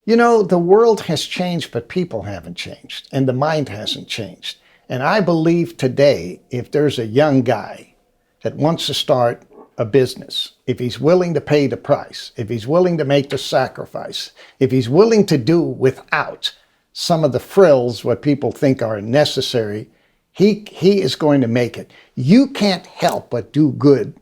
You know, the world has changed, but people haven't changed, and the mind hasn't changed. And I believe today, if there's a young guy that wants to start a business, if he's willing to pay the price, if he's willing to make the sacrifice, if he's willing to do without some of the frills, what people think are necessary, he is going to make it. You can't help but do good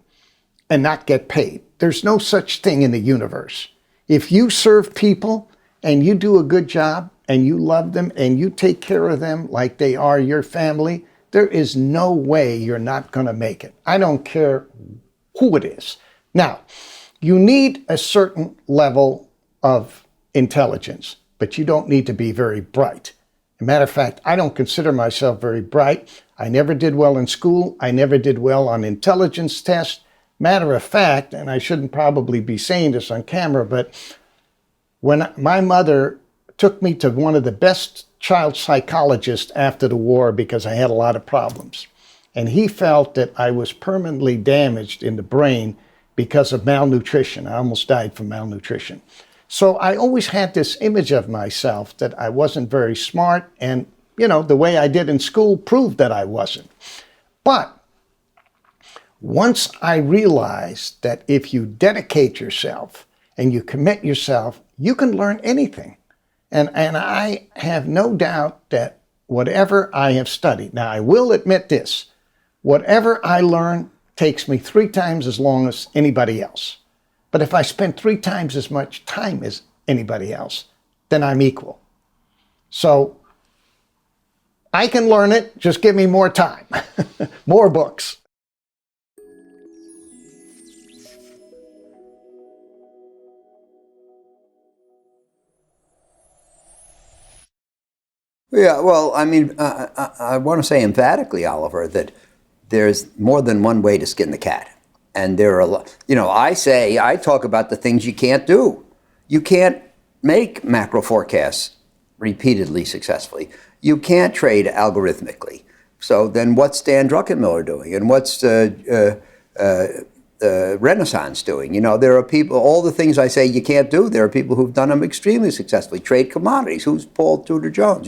and not get paid. There's no such thing in the universe. If you serve people and you do a good job and you love them and you take care of them like they are your family, there is no way you're not going to make it. I don't care who it is. Now, you need a certain level of intelligence, but you don't need to be very bright. As a matter of fact, I don't consider myself very bright. I never did well in school. I never did well on intelligence tests. Matter of fact, and I shouldn't probably be saying this on camera, but when my mother took me to one of the best child psychologists after the war because I had a lot of problems, and he felt that I was permanently damaged in the brain because of malnutrition. I almost died from malnutrition. So I always had this image of myself that I wasn't very smart, and the way I did in school proved that I wasn't. But once I realized that if you dedicate yourself and you commit yourself, you can learn anything. And I have no doubt that whatever I have studied, now I will admit this, whatever I learn takes me 3 times as long as anybody else. But if I spend 3 times as much time as anybody else, then I'm equal. So I can learn it, just give me more time, more books. Yeah, well, I mean, I want to say emphatically, Oliver, that there's more than one way to skin the cat. And there are a lot, I talk about the things you can't do. You can't make macro forecasts repeatedly successfully. You can't trade algorithmically. So then what's Dan Druckenmiller doing? And what's Renaissance doing? There are people, all the things I say you can't do, there are people who've done them extremely successfully. Trade commodities. Who's Paul Tudor Jones,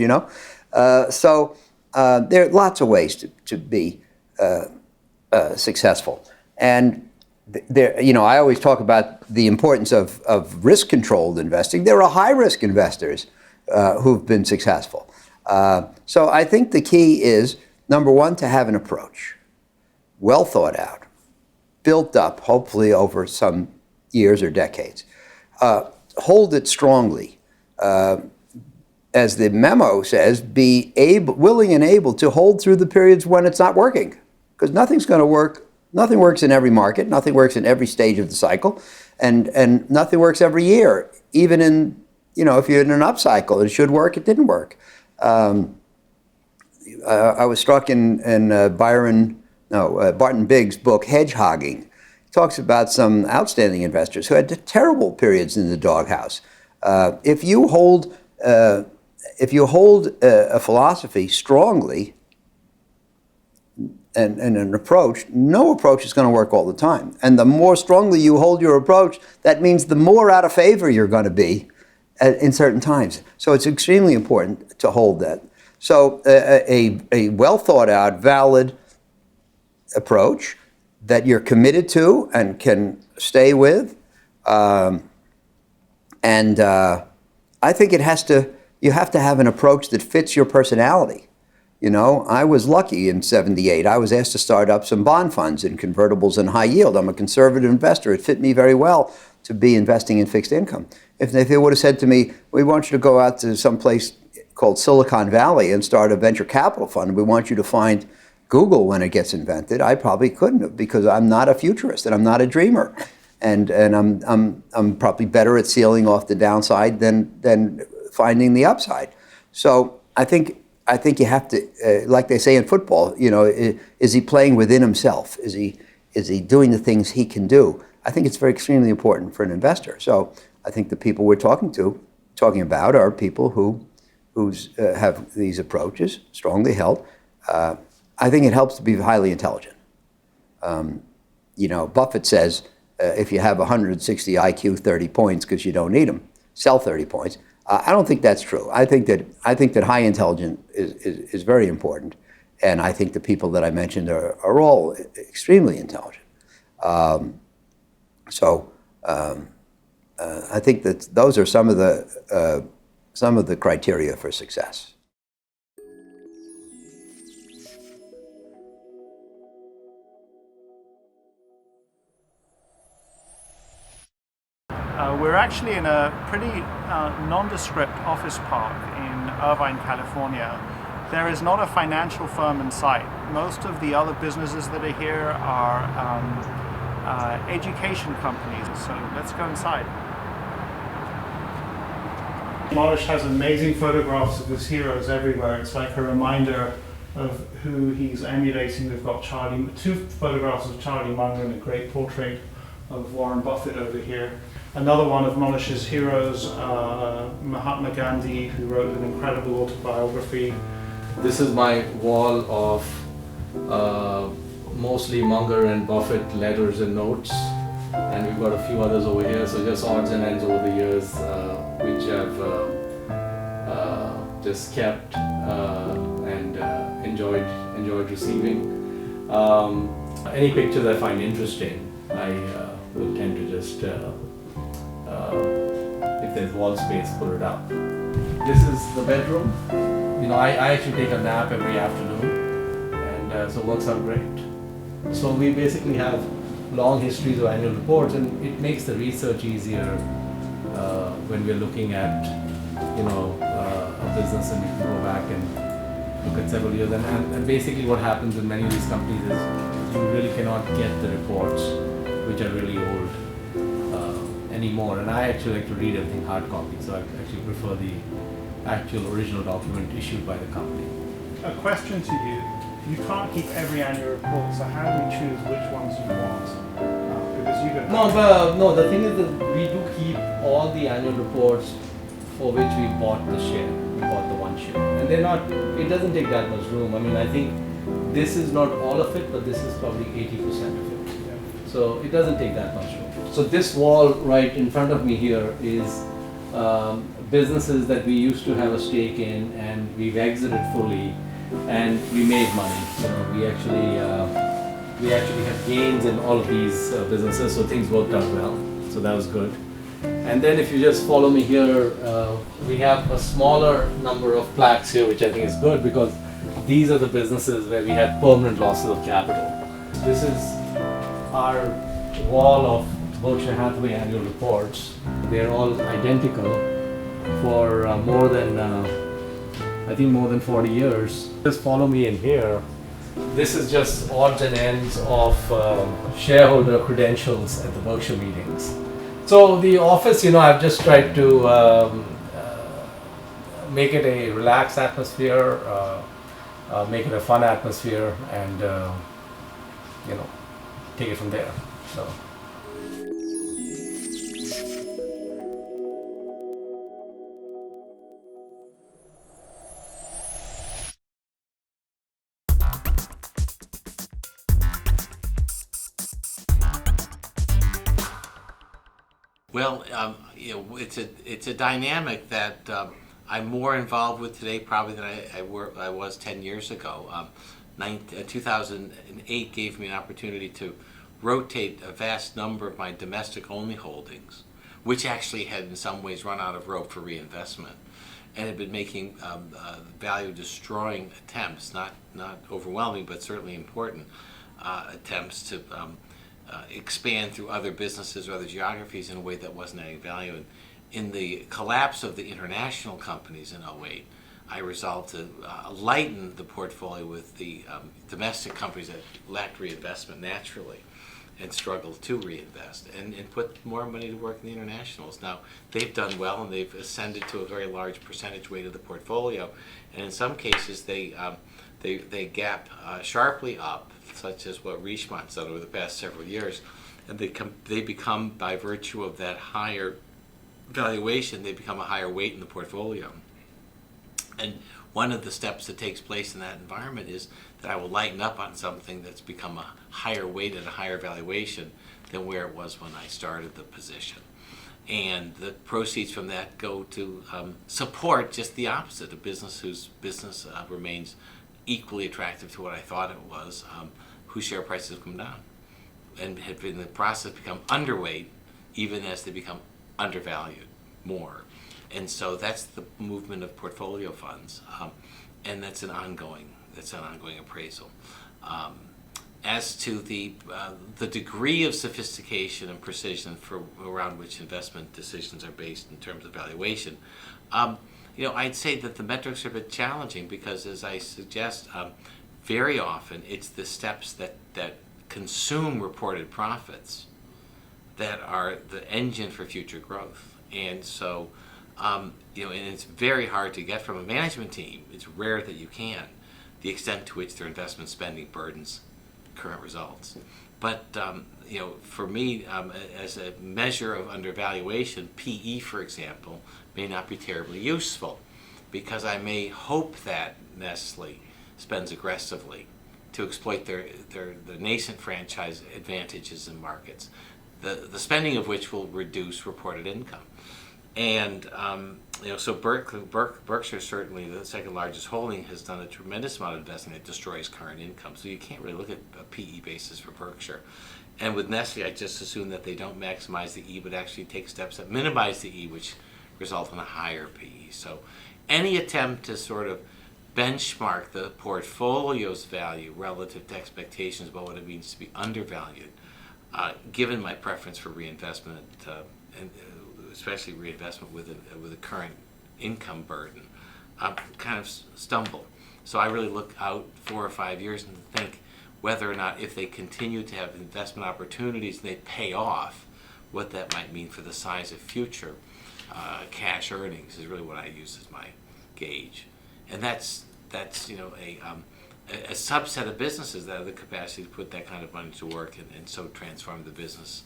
So there are lots of ways to be successful. And I always talk about the importance of risk-controlled investing. There are high-risk investors who've been successful. So I think the key is, number one, to have an approach, well thought out, built up, hopefully over some years or decades. Hold it strongly. As the memo says, be willing and able to hold through the periods when it's not working. Because nothing's going to work. Nothing works in every market. Nothing works in every stage of the cycle. And nothing works every year. Even in, if you're in an upcycle, it should work, it didn't work. I was struck in Barton Bigg's book, Hedgehogging. He talks about some outstanding investors who had terrible periods in the doghouse. If you hold a philosophy strongly and an approach, no approach is going to work all the time. And the more strongly you hold your approach, that means the more out of favor you're going to be in certain times. So it's extremely important to hold that. So a well thought out, valid approach that you're committed to and can stay with. I think you have to have an approach that fits your personality. I was lucky in '78. I was asked to start up some bond funds in convertibles and high yield. I'm a conservative investor. It fit me very well to be investing in fixed income. If they would have said to me, we want you to go out to some place called Silicon Valley and start a venture capital fund, we want you to find Google when it gets invented, I probably couldn't have, because I'm not a futurist and I'm not a dreamer. And I'm probably better at sealing off the downside than finding the upside. So I think you have to, like they say in football, is he playing within himself? Is he doing the things he can do? I think it's very extremely important for an investor. So I think the people we're talking about are people who have these approaches strongly held. I think it helps to be highly intelligent. Buffett says, if you have 160 IQ, 30 points because you don't need them, sell 30 points. I don't think that's true. I think that high intelligence is very important, and I think the people that I mentioned are all extremely intelligent. So I think that those are some of the criteria for success. We're actually in a pretty nondescript office park in Irvine, California. There is not a financial firm in sight. Most of the other businesses that are here are education companies. So let's go inside. Molish has amazing photographs of his heroes everywhere. It's like a reminder of who he's emulating. We've got two photographs of Charlie Munger and a great portrait of Warren Buffett over here. Another one of Molish's heroes, Mahatma Gandhi, who wrote an incredible autobiography. This is my wall of mostly Munger and Buffett letters and notes, and we've got a few others over here, so just odds and ends over the years, which I've just kept and enjoyed receiving. Any pictures I find interesting, I will tend to just, if there's wall space, pull it up. This is the bedroom. You know, I actually take a nap every afternoon, and so it works out great. So we basically have long histories of annual reports, and it makes the research easier when we're looking at, you know, a business, and we can go back and look at several years. And basically what happens in many of these companies is you really cannot get the reports, which are really old, anymore. And I actually like to read everything hard copy, so I actually prefer the actual original document issued by the company. A question to you. You can't keep every annual report, so how do you choose which ones you want? Because you don't. No, the thing is that we do keep all the annual reports for which we bought the share. We bought the one share. And they're not, it doesn't take that much room. I mean, I think this is not all of it, but this is probably 80% of it. Yeah. So it doesn't take that much room. So this wall right in front of me here is businesses that we used to have a stake in, and we've exited fully, and we made money. You know, we actually had gains in all of these businesses, so things worked out well. So that was good. And then if you just follow me here, we have a smaller number of plaques here, which I think is good, because these are the businesses where we had permanent losses of capital. This is our wall of Berkshire Hathaway annual reports. They're all identical for more than 40 years. Just follow me in here. This is just odds and ends of shareholder credentials at the Berkshire meetings. So the office, you know, I've just tried to make it a relaxed atmosphere, make it a fun atmosphere, and you know, take it from there. So. Well, you know, it's a dynamic that I'm more involved with today probably than I was 10 years ago. 2008 gave me an opportunity to rotate a vast number of my domestic-only holdings, which actually had in some ways run out of rope for reinvestment, and had been making value-destroying attempts, not overwhelming but certainly important attempts to expand through other businesses or other geographies in a way that wasn't adding value. And in the collapse of the international companies in 2008, I resolved to lighten the portfolio with the domestic companies that lacked reinvestment naturally and struggled to reinvest, and put more money to work in the internationals. Now, they've done well, and they've ascended to a very large percentage weight of the portfolio, and in some cases they gap sharply up, such as what Richemont's done over the past several years, and they become, by virtue of that higher valuation, they become a higher weight in the portfolio. And one of the steps that takes place in that environment is that I will lighten up on something that's become a higher weight at a higher valuation than where it was when I started the position. And the proceeds from that go to support just the opposite, a business whose business remains equally attractive to what I thought it was, whose share prices have come down and have in the process become underweight even as they become undervalued more. And so that's the movement of portfolio funds, and that's an ongoing appraisal. As to the degree of sophistication and precision around which investment decisions are based in terms of valuation, I'd say that the metrics are a bit challenging because, as I suggest, very often it's the steps that consume reported profits that are the engine for future growth. And so, and it's very hard to get from a management team. It's rare that you can, the extent to which their investment spending burdens current results. But for me, as a measure of undervaluation, PE, for example, may not be terribly useful because I may hope that Nestle spends aggressively to exploit their nascent franchise advantages in markets, the spending of which will reduce reported income. And so Berkshire, certainly the second largest holding, has done a tremendous amount of investing that destroys current income. So you can't really look at a PE basis for Berkshire. And with Nestle, I just assume that they don't maximize the E, but actually take steps that minimize the E, which result in a higher PE. So any attempt to sort of benchmark the portfolio's value relative to expectations about what it means to be undervalued, given my preference for reinvestment, and especially reinvestment with a current income burden, kind of stumble. So I really look out 4 or 5 years and think whether or not, if they continue to have investment opportunities and they pay off, what that might mean for the size of future cash earnings is really what I use as my gauge. And that's a subset of businesses that have the capacity to put that kind of money to work and so transform the business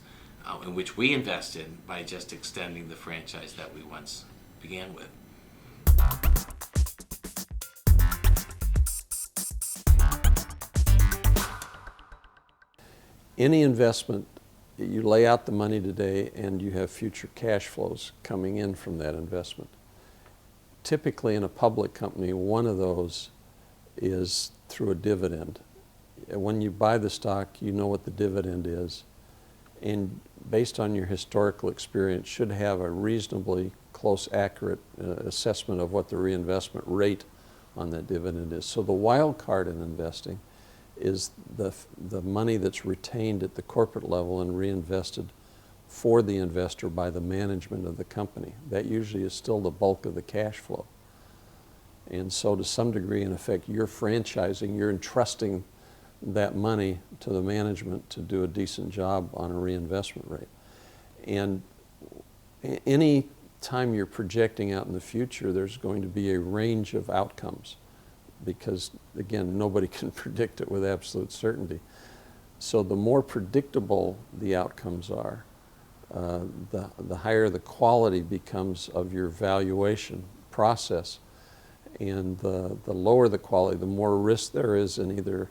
in which we invest in by just extending the franchise that we once began with. Any investment, you lay out the money today and you have future cash flows coming in from that investment. Typically in a public company, one of those is through a dividend. When you buy the stock, you know what the dividend is, and based on your historical experience, should have a reasonably close, accurate assessment of what the reinvestment rate on that dividend is. So the wild card in investing is the money that's retained at the corporate level and reinvested for the investor by the management of the company. That usually is still the bulk of the cash flow. And so to some degree, in effect, you're franchising, you're entrusting that money to the management to do a decent job on a reinvestment rate. And any time you're projecting out in the future, there's going to be a range of outcomes because, again, nobody can predict it with absolute certainty. So the more predictable the outcomes are, the higher the quality becomes of your valuation process. And the lower the quality, the more risk there is in either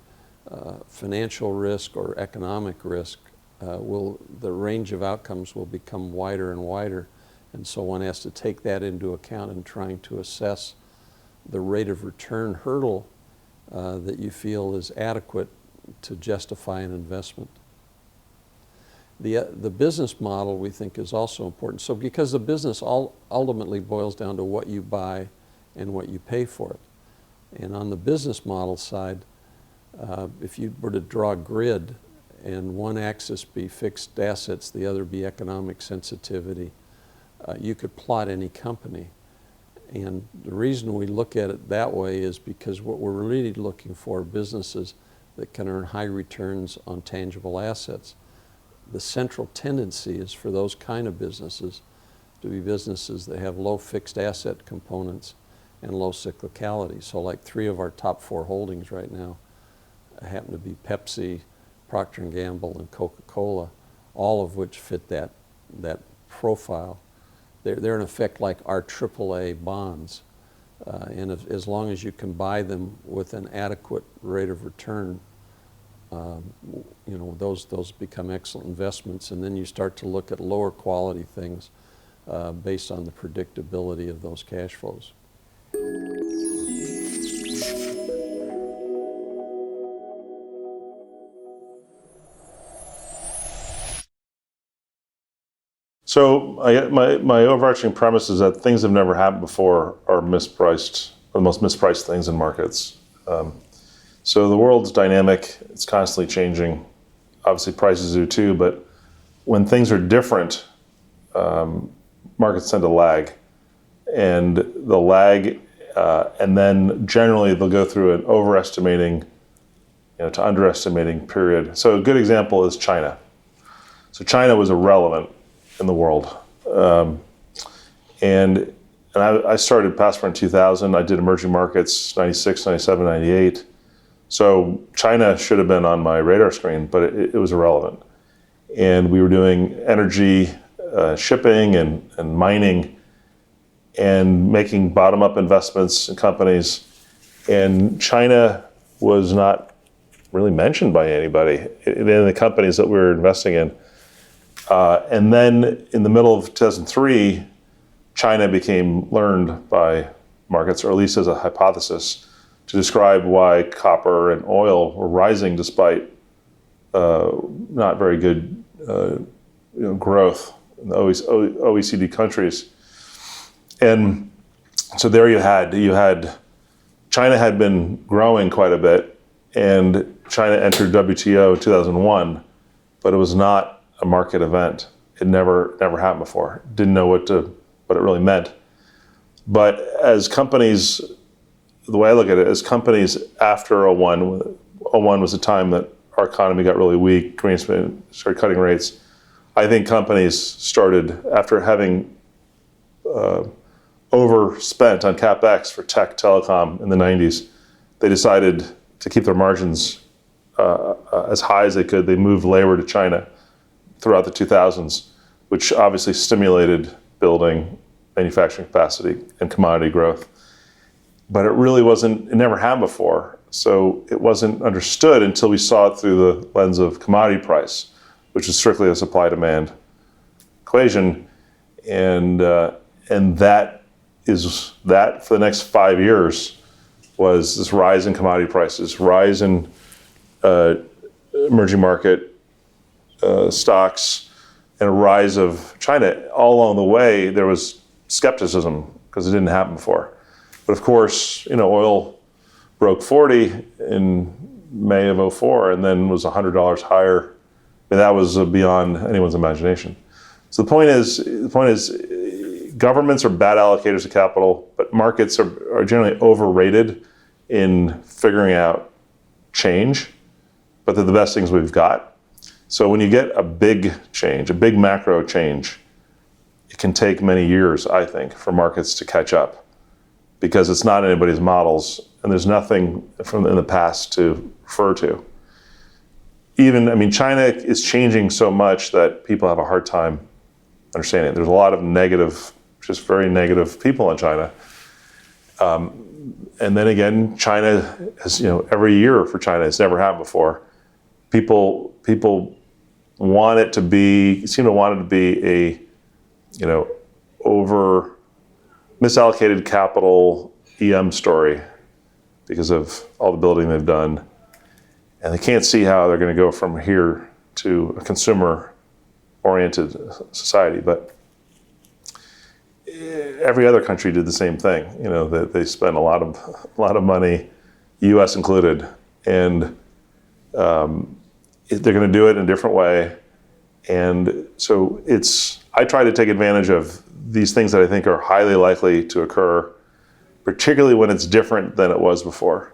financial risk or economic risk, the range of outcomes will become wider and wider. And so one has to take that into account in trying to assess the rate of return hurdle that you feel is adequate to justify an investment. The business model, we think, is also important. So because the business ultimately boils down to what you buy and what you pay for it. And on the business model side, if you were to draw a grid and one axis be fixed assets, the other be economic sensitivity, you could plot any company. And the reason we look at it that way is because what we're really looking for are businesses that can earn high returns on tangible assets. The central tendency is for those kind of businesses to be businesses that have low fixed asset components and low cyclicality. So like 3 of our top 4 holdings right now happen to be Pepsi, Procter & Gamble, and Coca-Cola, all of which fit that profile. They're in effect like our AAA bonds. And as long as you can buy them with an adequate rate of return, those become excellent investments. And then you start to look at lower quality things based on the predictability of those cash flows. So my overarching premise is that things have never happened before are mispriced, are the most mispriced things in markets. So the world's dynamic, it's constantly changing. Obviously prices do too, but when things are different, markets tend to lag. And the lag, and then generally they'll go through an overestimating, to underestimating period. So a good example is China. So China was irrelevant in the world. And I started Passport in 2000. I did emerging markets, 96, 97, 98. So China should have been on my radar screen, but it was irrelevant. And we were doing energy, shipping and mining and making bottom-up investments in companies. And China was not really mentioned by anybody in the companies that we were investing in. And then in the middle of 2003, China became learned by markets, or at least as a hypothesis, to describe why copper and oil were rising despite not very good growth in the OECD countries. And so there you had China had been growing quite a bit, and China entered WTO in 2001, but it was not a market event. It never happened before. Didn't know what it really meant. But as companies, the way I look at it, as companies after 01 was a time that our economy got really weak, Greenspan started cutting rates. I think companies started, after having overspent on CapEx for tech, telecom in the 90s, they decided to keep their margins as high as they could. They moved labor to China throughout the 2000s, which obviously stimulated building manufacturing capacity and commodity growth. But it really wasn't, it never happened before. So it wasn't understood until we saw it through the lens of commodity price, which is strictly a supply-demand equation. And that for the next 5 years was this rise in commodity prices, rise in emerging market stocks, and a rise of China. All along the way, there was skepticism because it didn't happen before. But of course, oil broke 40 in May of 04 and then was $100 higher. And that was beyond anyone's imagination. So the point is, governments are bad allocators of capital, but markets are generally overrated in figuring out change, but they're the best things we've got. So when you get a big change, a big macro change, it can take many years, I think, for markets to catch up because it's not anybody's models and there's nothing from in the past to refer to. China is changing so much that people have a hard time understanding it. There's a lot of negative, just very negative people in China. And then again, China has, every year for China, it's never happened before. People seem to want it to be a, over misallocated capital EM story because of all the building they've done. And they can't see how they're going to go from here to a consumer-oriented society. But every other country did the same thing. They spent a lot of money, U.S. included, and they're going to do it in a different way. And so I try to take advantage of these things that I think are highly likely to occur, particularly when it's different than it was before.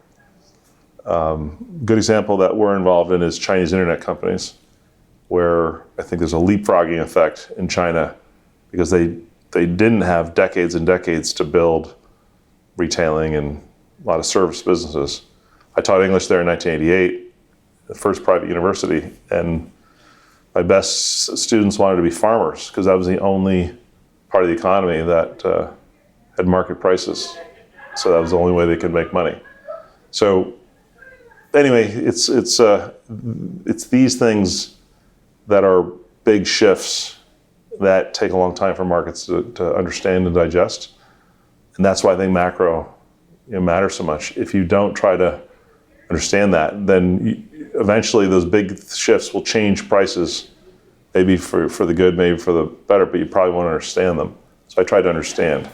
Good example that we're involved in is Chinese internet companies, where I think there's a leapfrogging effect in China because they didn't have decades and decades to build retailing and a lot of service businesses. I taught English there in 1988, the first private university, and my best students wanted to be farmers because that was the only part of the economy that had market prices. So that was the only way they could make money. So anyway, it's these things that are big shifts that take a long time for markets to understand and digest. And that's why I think macro matters so much. If you don't try to understand that, then eventually those big shifts will change prices, maybe for the good, maybe for the better, but you probably won't understand them. So I try to understand.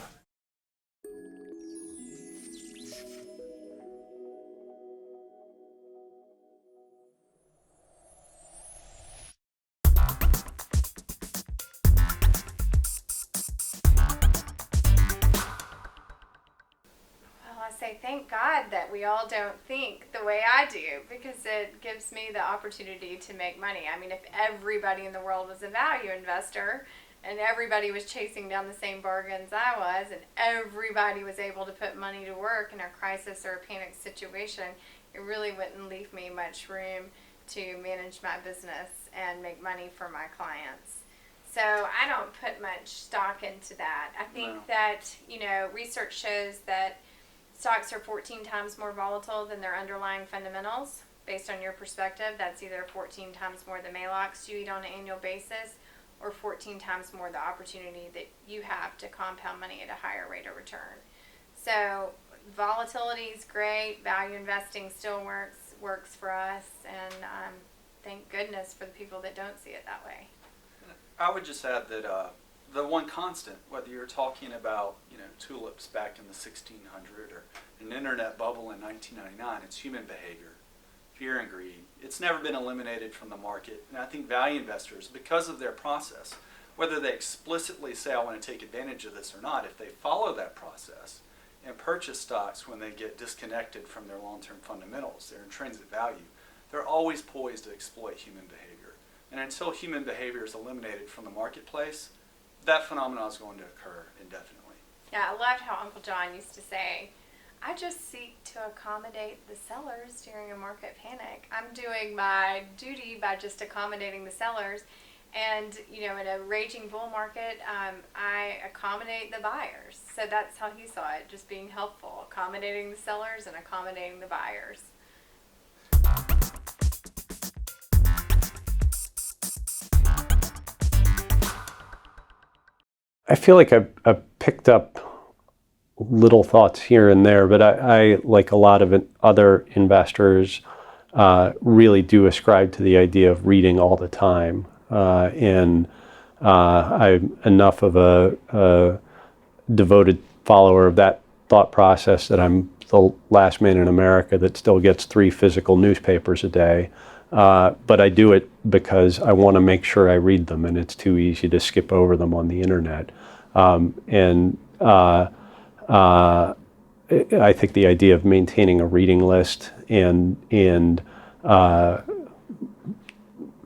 Well, I say thank God that we all don't think the way I do, because it gives me the opportunity to make money. I mean, if everybody in the world was a value investor and everybody was chasing down the same bargains I was, and everybody was able to put money to work in a crisis or a panic situation, it really wouldn't leave me much room to manage my business and make money for my clients. So I don't put much stock into that. I think that, research shows that stocks are 14 times more volatile than their underlying fundamentals. Based on your perspective, that's either 14 times more the Maalox you eat on an annual basis, or 14 times more the opportunity that you have to compound money at a higher rate of return. So volatility is great. Value investing still works for us, and thank goodness for the people that don't see it that way. I would just add that the one constant, whether you're talking about tulips back in the 1600 or an internet bubble in 1999, it's human behavior, fear and greed. It's never been eliminated from the market, and I think value investors, because of their process, whether they explicitly say I want to take advantage of this or not, if they follow that process and purchase stocks when they get disconnected from their long-term fundamentals, their intrinsic value, they're always poised to exploit human behavior. And until human behavior is eliminated from the marketplace, that phenomenon is going to occur indefinitely. Yeah, I loved how Uncle John used to say, I just seek to accommodate the sellers during a market panic. I'm doing my duty by just accommodating the sellers. And, in a raging bull market, I accommodate the buyers. So that's how he saw it, just being helpful, accommodating the sellers and accommodating the buyers. I feel like I've picked up little thoughts here and there, but I like a lot of other investors, really do ascribe to the idea of reading all the time. And I'm enough of a devoted follower of that thought process that I'm the last man in America that still gets 3 physical newspapers a day. But I do it because I want to make sure I read them, and it's too easy to skip over them on the internet. I think the idea of maintaining a reading list and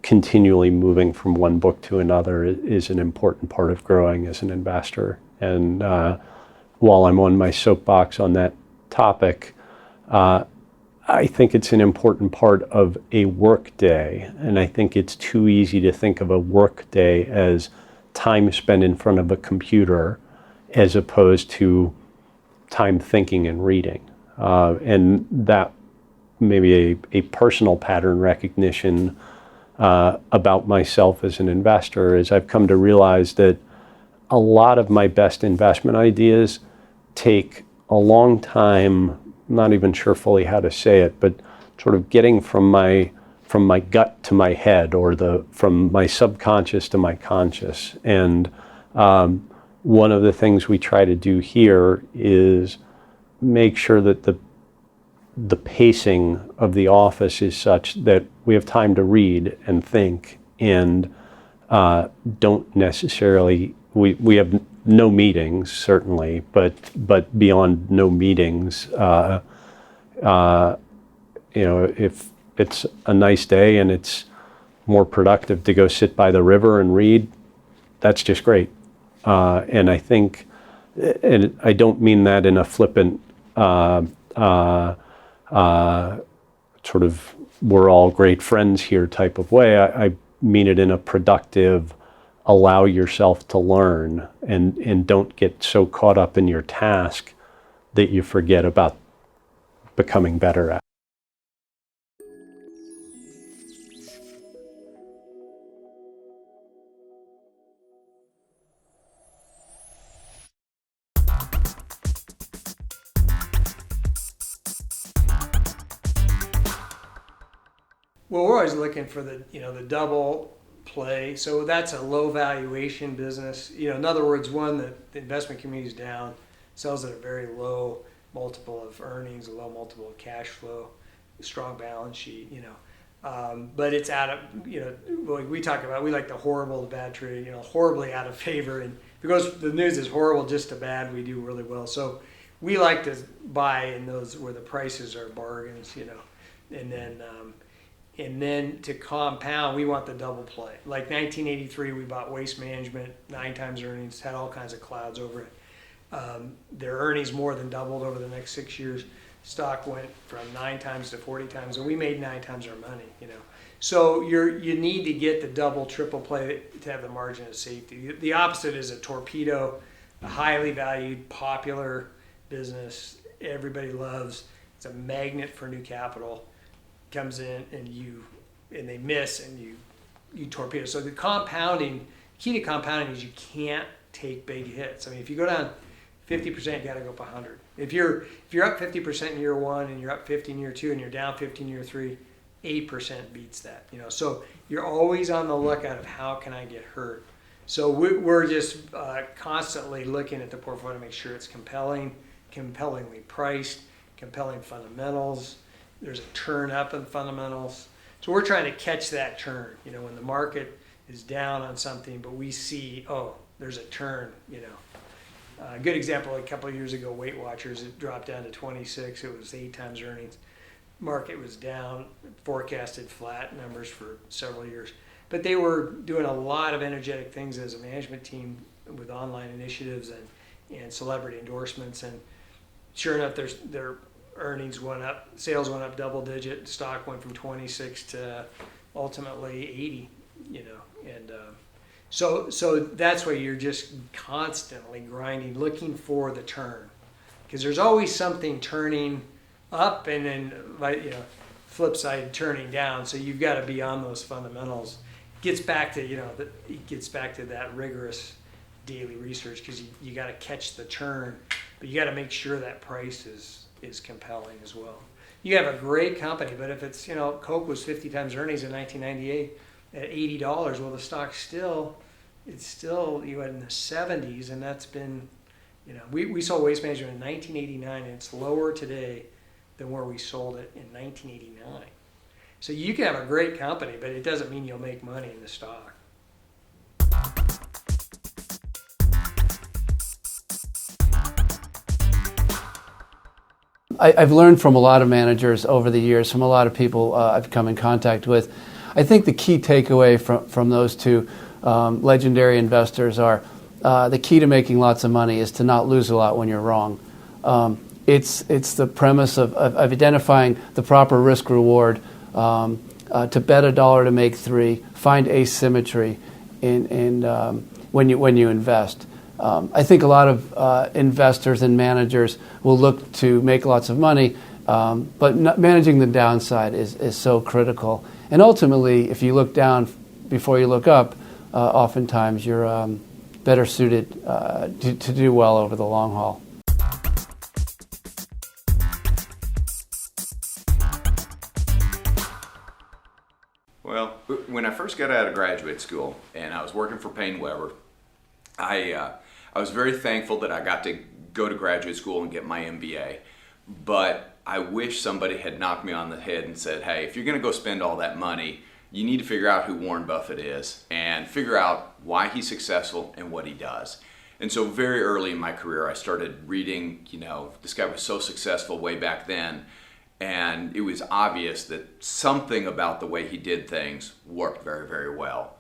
continually moving from one book to another is an important part of growing as an investor. And while I'm on my soapbox on that topic, I think it's an important part of a work day, and I think it's too easy to think of a work day as time spent in front of a computer as opposed to time thinking and reading. And that maybe a personal pattern recognition about myself as an investor is I've come to realize that a lot of my best investment ideas take a long time, not even sure fully how to say it, but sort of getting from my gut to my head, or from my subconscious to my conscious. And one of the things we try to do here is make sure that the pacing of the office is such that we have time to read and think, and don't necessarily, we have no meetings, certainly, but beyond no meetings, if it's a nice day and it's more productive to go sit by the river and read, that's just great. And I think, and I don't mean that in a flippant sort of we're all great friends here type of way. I mean it in a productive, allow yourself to learn, and don't get so caught up in your task that you forget about becoming better at. Well, we're always looking for the double play. So that's a low valuation business. In other words, one that the investment community is down, sells at a very low multiple of earnings, a low multiple of cash flow, strong balance sheet. But it's out of we talk about, we like the horrible, the bad trade. Horribly out of favor, and because the news is horrible just to bad, we do really well. So we like to buy in those where the prices are bargains. And then to compound, we want the double play. Like 1983, we bought Waste Management, 9 times earnings, had all kinds of clouds over it. Their earnings more than doubled over the next 6 years. Stock went from 9 times to 40 times, and we made 9 times our money. So you need to get the double, triple play to have the margin of safety. The opposite is a torpedo, a highly valued, popular business everybody loves. It's a magnet for new capital. Comes in and they miss and you torpedo. So the key to compounding is you can't take big hits. I mean, if you go down 50%, you got to go up 100. If you're up 50% in year 1 and you're up 50 in year 2 and you're down 50 in year 3, 8% beats that. So you're always on the lookout of how can I get hurt. So we're just constantly looking at the portfolio to make sure it's compellingly priced, compelling fundamentals. There's a turn up in fundamentals. So we're trying to catch that turn, when the market is down on something, but we see, there's a turn, A good example, a couple of years ago, Weight Watchers, it dropped down to 26. It was 8 times earnings. Market was down, forecasted flat numbers for several years. But they were doing a lot of energetic things as a management team with online initiatives and celebrity endorsements. And sure enough, their earnings went up, sales went up double digit, stock went from 26 to ultimately 80, and so that's why you're just constantly grinding, looking for the turn, because there's always something turning up and then flip side turning down. So you've got to be on those fundamentals. Gets back to it gets back to that rigorous daily research, because you got to catch the turn, but you got to make sure that price is compelling as well. You have a great company, but if it's, Coke was 50 times earnings in 1998 at $80, well, the stock's still in the 70s, and that's been, we sold Waste Management in 1989, and it's lower today than where we sold it in 1989. So you can have a great company, but it doesn't mean you'll make money in the stock. I've learned from a lot of managers over the years, from a lot of people I've come in contact with. I think the key takeaway from those two legendary investors are the key to making lots of money is to not lose a lot when you're wrong. It's the premise of identifying the proper risk reward, to bet $1 to make 3, find asymmetry in when you invest. I think a lot of investors and managers will look to make lots of money, but managing the downside is so critical. And ultimately, if you look down before you look up, oftentimes you're better suited to do well over the long haul. Well, when I first got out of graduate school and I was working for Payne Weber, I was very thankful that I got to go to graduate school and get my MBA, but I wish somebody had knocked me on the head and said, hey, if you're going to go spend all that money, you need to figure out who Warren Buffett is and figure out why he's successful and what he does. And so very early in my career, I started reading, this guy was so successful way back then, and it was obvious that something about the way he did things worked very, very well.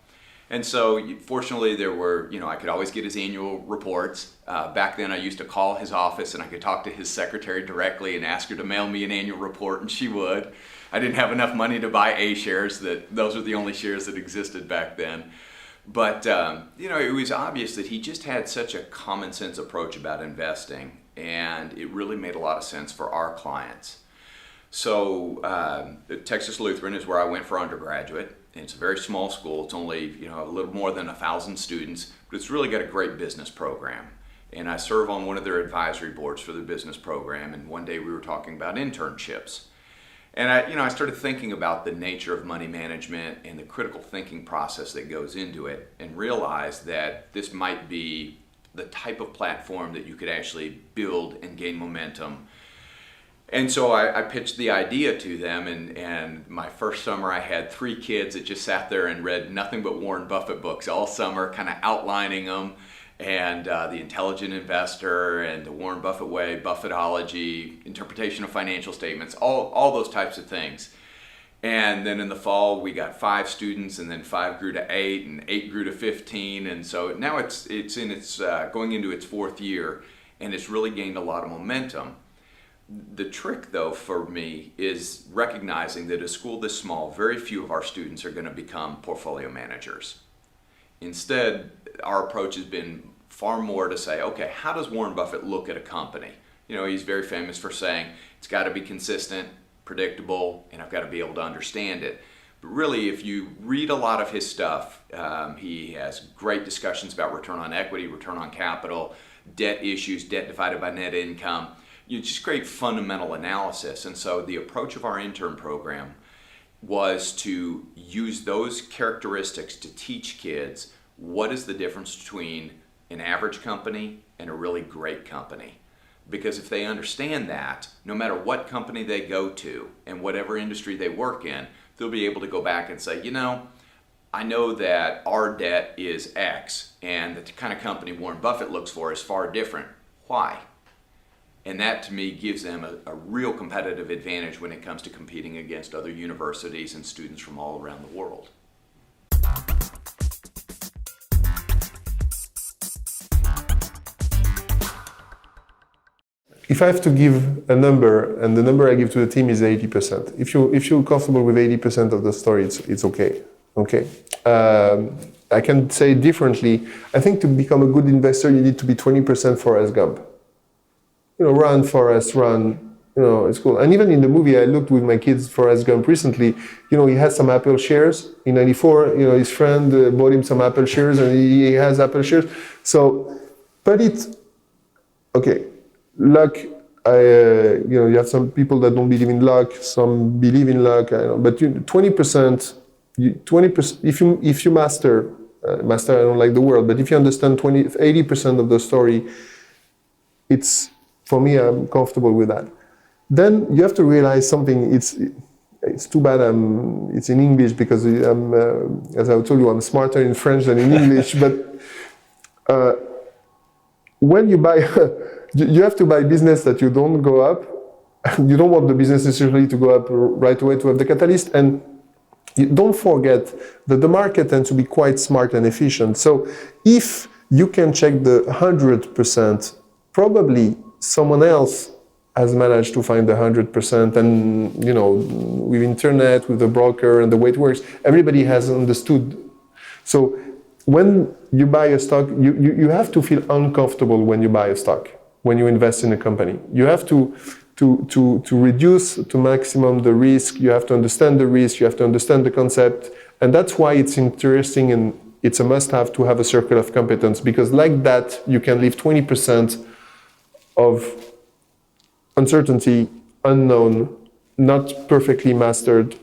And so fortunately there were, I could always get his annual reports. Back then I used to call his office and I could talk to his secretary directly and ask her to mail me an annual report, and she would. I didn't have enough money to buy A shares, those were the only shares that existed back then. But, it was obvious that he just had such a common sense approach about investing, and it really made a lot of sense for our clients. So Texas Lutheran is where I went for undergraduate. And it's a very small school. It's only a little more than 1,000 students, but it's really got a great business program. And I serve on one of their advisory boards for the business program. And one day we were talking about internships. And I started thinking about the nature of money management and the critical thinking process that goes into it, and realized that this might be the type of platform that you could actually build and gain momentum. And so I pitched the idea to them, and my first summer I had 3 kids that just sat there and read nothing but Warren Buffett books all summer, kind of outlining them, and The Intelligent Investor and The Warren Buffett Way, Buffettology, interpretation of financial statements, all those types of things. And then in the fall we got 5 students, and then 5 grew to 8, and 8 grew to 15, and so now it's going into its 4th year, and it's really gained a lot of momentum. The trick, though, for me is recognizing that a school this small, very few of our students are going to become portfolio managers. Instead, our approach has been far more to say, okay, how does Warren Buffett look at a company? He's very famous for saying, it's got to be consistent, predictable, and I've got to be able to understand it. But really, if you read a lot of his stuff, he has great discussions about return on equity, return on capital, debt issues, debt divided by net income. Just great fundamental analysis. And so the approach of our intern program was to use those characteristics to teach kids what is the difference between an average company and a really great company. Because if they understand that, no matter what company they go to and whatever industry they work in, they'll be able to go back and say, I know that our debt is X, and the kind of company Warren Buffett looks for is far different. Why? And that, to me, gives them a real competitive advantage when it comes to competing against other universities and students from all around the world. If I have to give a number, and the number I give to the team is 80%. If you're comfortable with 80% of the story, it's okay. Okay. I can say it differently. I think to become a good investor, you need to be 20% Forrest Gump. Run, Forrest, run. It's cool. And even in the movie, I looked with my kids Forrest Gump recently. He had some Apple shares in '94. His friend bought him some Apple shares, and he has Apple shares. So, but okay. Luck. You have some people that don't believe in luck. Some believe in luck. But 20%. 20%. If you master, I don't like the word, but if you understand 80% of the story, for me, I'm comfortable with that. Then you have to realize something. It's too bad it's in English because as I told you, I'm smarter in French than in English. But when you buy, you have to buy business that you don't go up. You don't want the business necessarily to go up right away to have the catalyst. And don't forget that the market tends to be quite smart and efficient. So if you can check the 100%, probably someone else has managed to find the 100%, and with internet, with the broker and the way it works, everybody has understood. So when you buy a stock, you have to feel uncomfortable when you buy a stock, when you invest in a company. You have to reduce to maximum the risk. You have to understand the risk. You have to understand the concept, and that's why it's interesting and it's a must-have to have a circle of competence, because like that you can leave 20% of uncertainty, unknown, not perfectly mastered.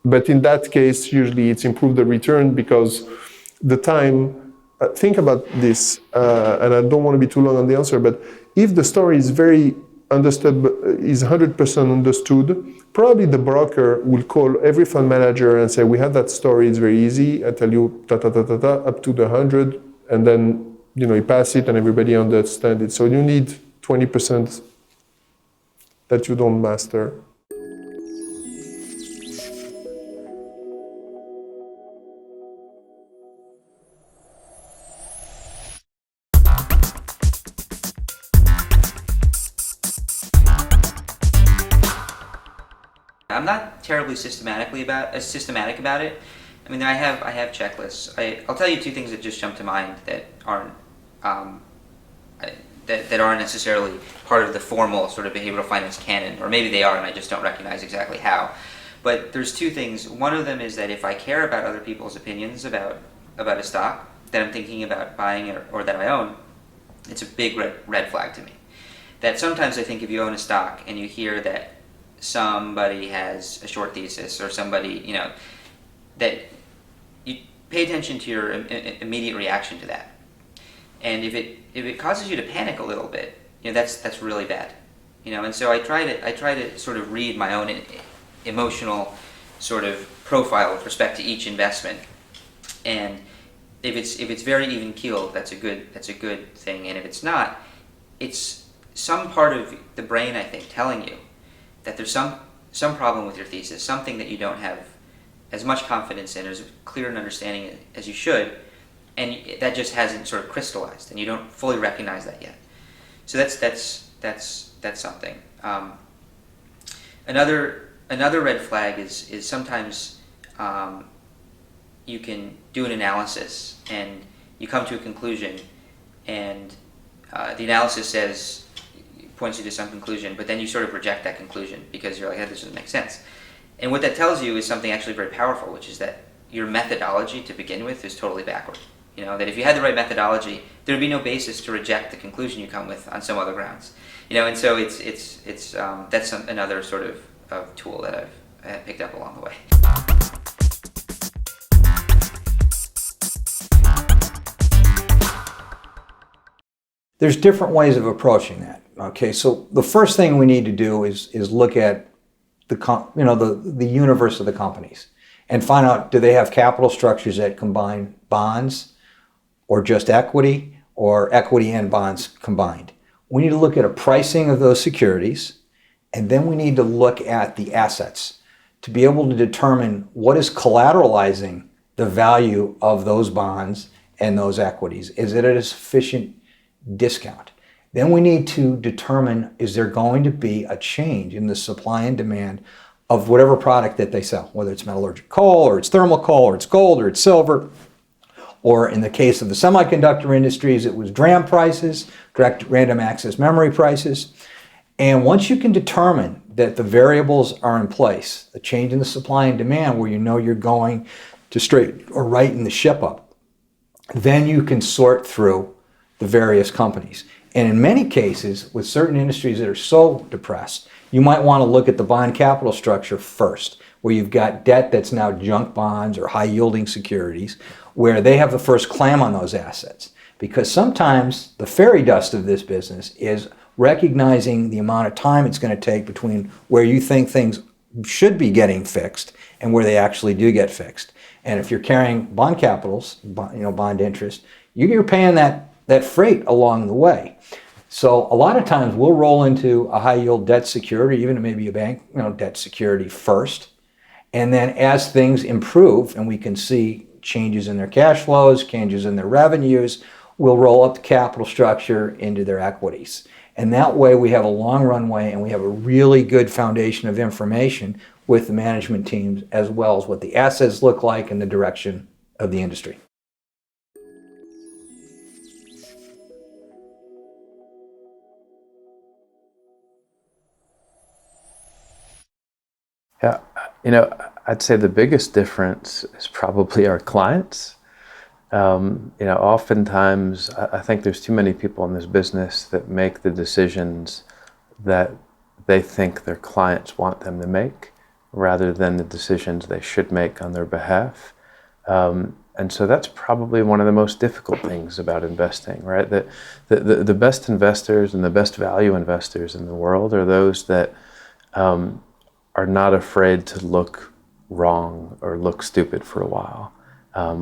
But in that case, usually it's improved the return because the time, think about this, and I don't want to be too long on the answer, but if the story is very understood, is 100% understood, probably the broker will call every fund manager and say, we have that story, it's very easy, I tell you, up to the 100, and then you pass it and everybody understands it. So you need 20% that you don't master. I'm not terribly systematic about it. I mean, I have checklists. I'll tell you 2 things that just jump to mind that aren't that aren't necessarily part of the formal sort of behavioral finance canon, or maybe they are and I just don't recognize exactly how. But there's 2 things. One of them is that if I care about other people's opinions about a stock that I'm thinking about buying it or that I own, it's a big red flag to me. That sometimes I think if you own a stock and you hear that somebody has a short thesis or somebody, that you pay attention to your immediate reaction to that. And if it causes you to panic a little bit, that's really bad. And so I try to sort of read my own emotional sort of profile with respect to each investment. And if it's very even keeled, that's a good thing. And if it's not, it's some part of the brain, I think, telling you that there's some problem with your thesis, something that you don't have as much confidence in, or as clear an understanding as you should, and that just hasn't sort of crystallized, and you don't fully recognize that yet. So that's something. Another red flag is sometimes you can do an analysis and you come to a conclusion, and the analysis points you to some conclusion, but then you sort of reject that conclusion because you're like, this doesn't make sense. And what that tells you is something actually very powerful, which is that your methodology to begin with is totally backward. That if you had the right methodology, there would be no basis to reject the conclusion you come with on some other grounds. And so that's another sort of tool that I've picked up along the way. There's different ways of approaching that. Okay, so the first thing we need to do is look at the universe of the companies and find out, do they have capital structures that combine bonds or just equity, or equity and bonds combined. We need to look at a pricing of those securities, and then we need to look at the assets to be able to determine what is collateralizing the value of those bonds and those equities. Is it at a sufficient discount? Then we need to determine, is there going to be a change in the supply and demand of whatever product that they sell, whether it's metallurgical coal, or it's thermal coal, or it's gold, or it's silver, or in the case of the semiconductor industries, it was DRAM prices, direct random access memory prices. And once you can determine that the variables are in place, the change in the supply and demand where you're going to straight or righten the ship up, then you can sort through the various companies. And in many cases, with certain industries that are so depressed, you might want to look at the bond capital structure first, where you've got debt that's now junk bonds or high yielding securities, where they have the first clam on those assets. Because sometimes the fairy dust of this business is recognizing the amount of time it's going to take between where you think things should be getting fixed and where they actually do get fixed. And if you're carrying bond capitals, bond interest, you're paying that freight along the way. So a lot of times we'll roll into a high yield debt security, even maybe a bank debt security first. And then as things improve and we can see changes in their cash flows, changes in their revenues, we'll roll up the capital structure into their equities. And that way we have a long runway and we have a really good foundation of information with the management teams, as well as what the assets look like and the direction of the industry. Yeah, I'd say the biggest difference is probably our clients. Oftentimes I think there's too many people in this business that make the decisions that they think their clients want them to make, rather than the decisions they should make on their behalf. And so that's probably one of the most difficult things about investing, right? The best investors and the best value investors in the world are those that are not afraid to look wrong or look stupid for a while,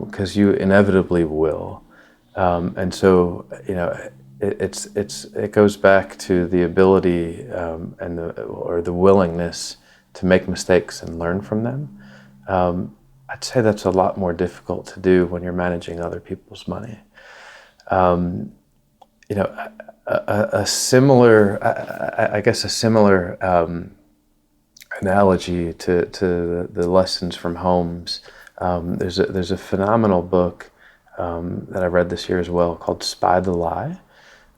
because you inevitably will. And so, it goes back to the ability and the willingness to make mistakes and learn from them. I'd say that's a lot more difficult to do when you're managing other people's money. A similar analogy to the lessons from Holmes. There's a phenomenal book that I read this year as well called Spy the Lie,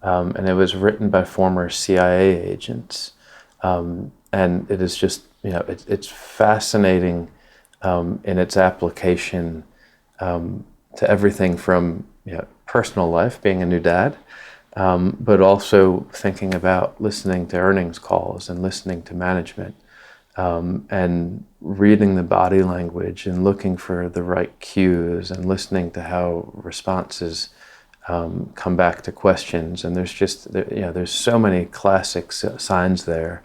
and it was written by former CIA agents, and it is just it's fascinating in its application to everything from personal life, being a new dad, but also thinking about listening to earnings calls and listening to management. and reading the body language and looking for the right cues and listening to how responses come back to questions. And there's just, you know, there's so many classic signs there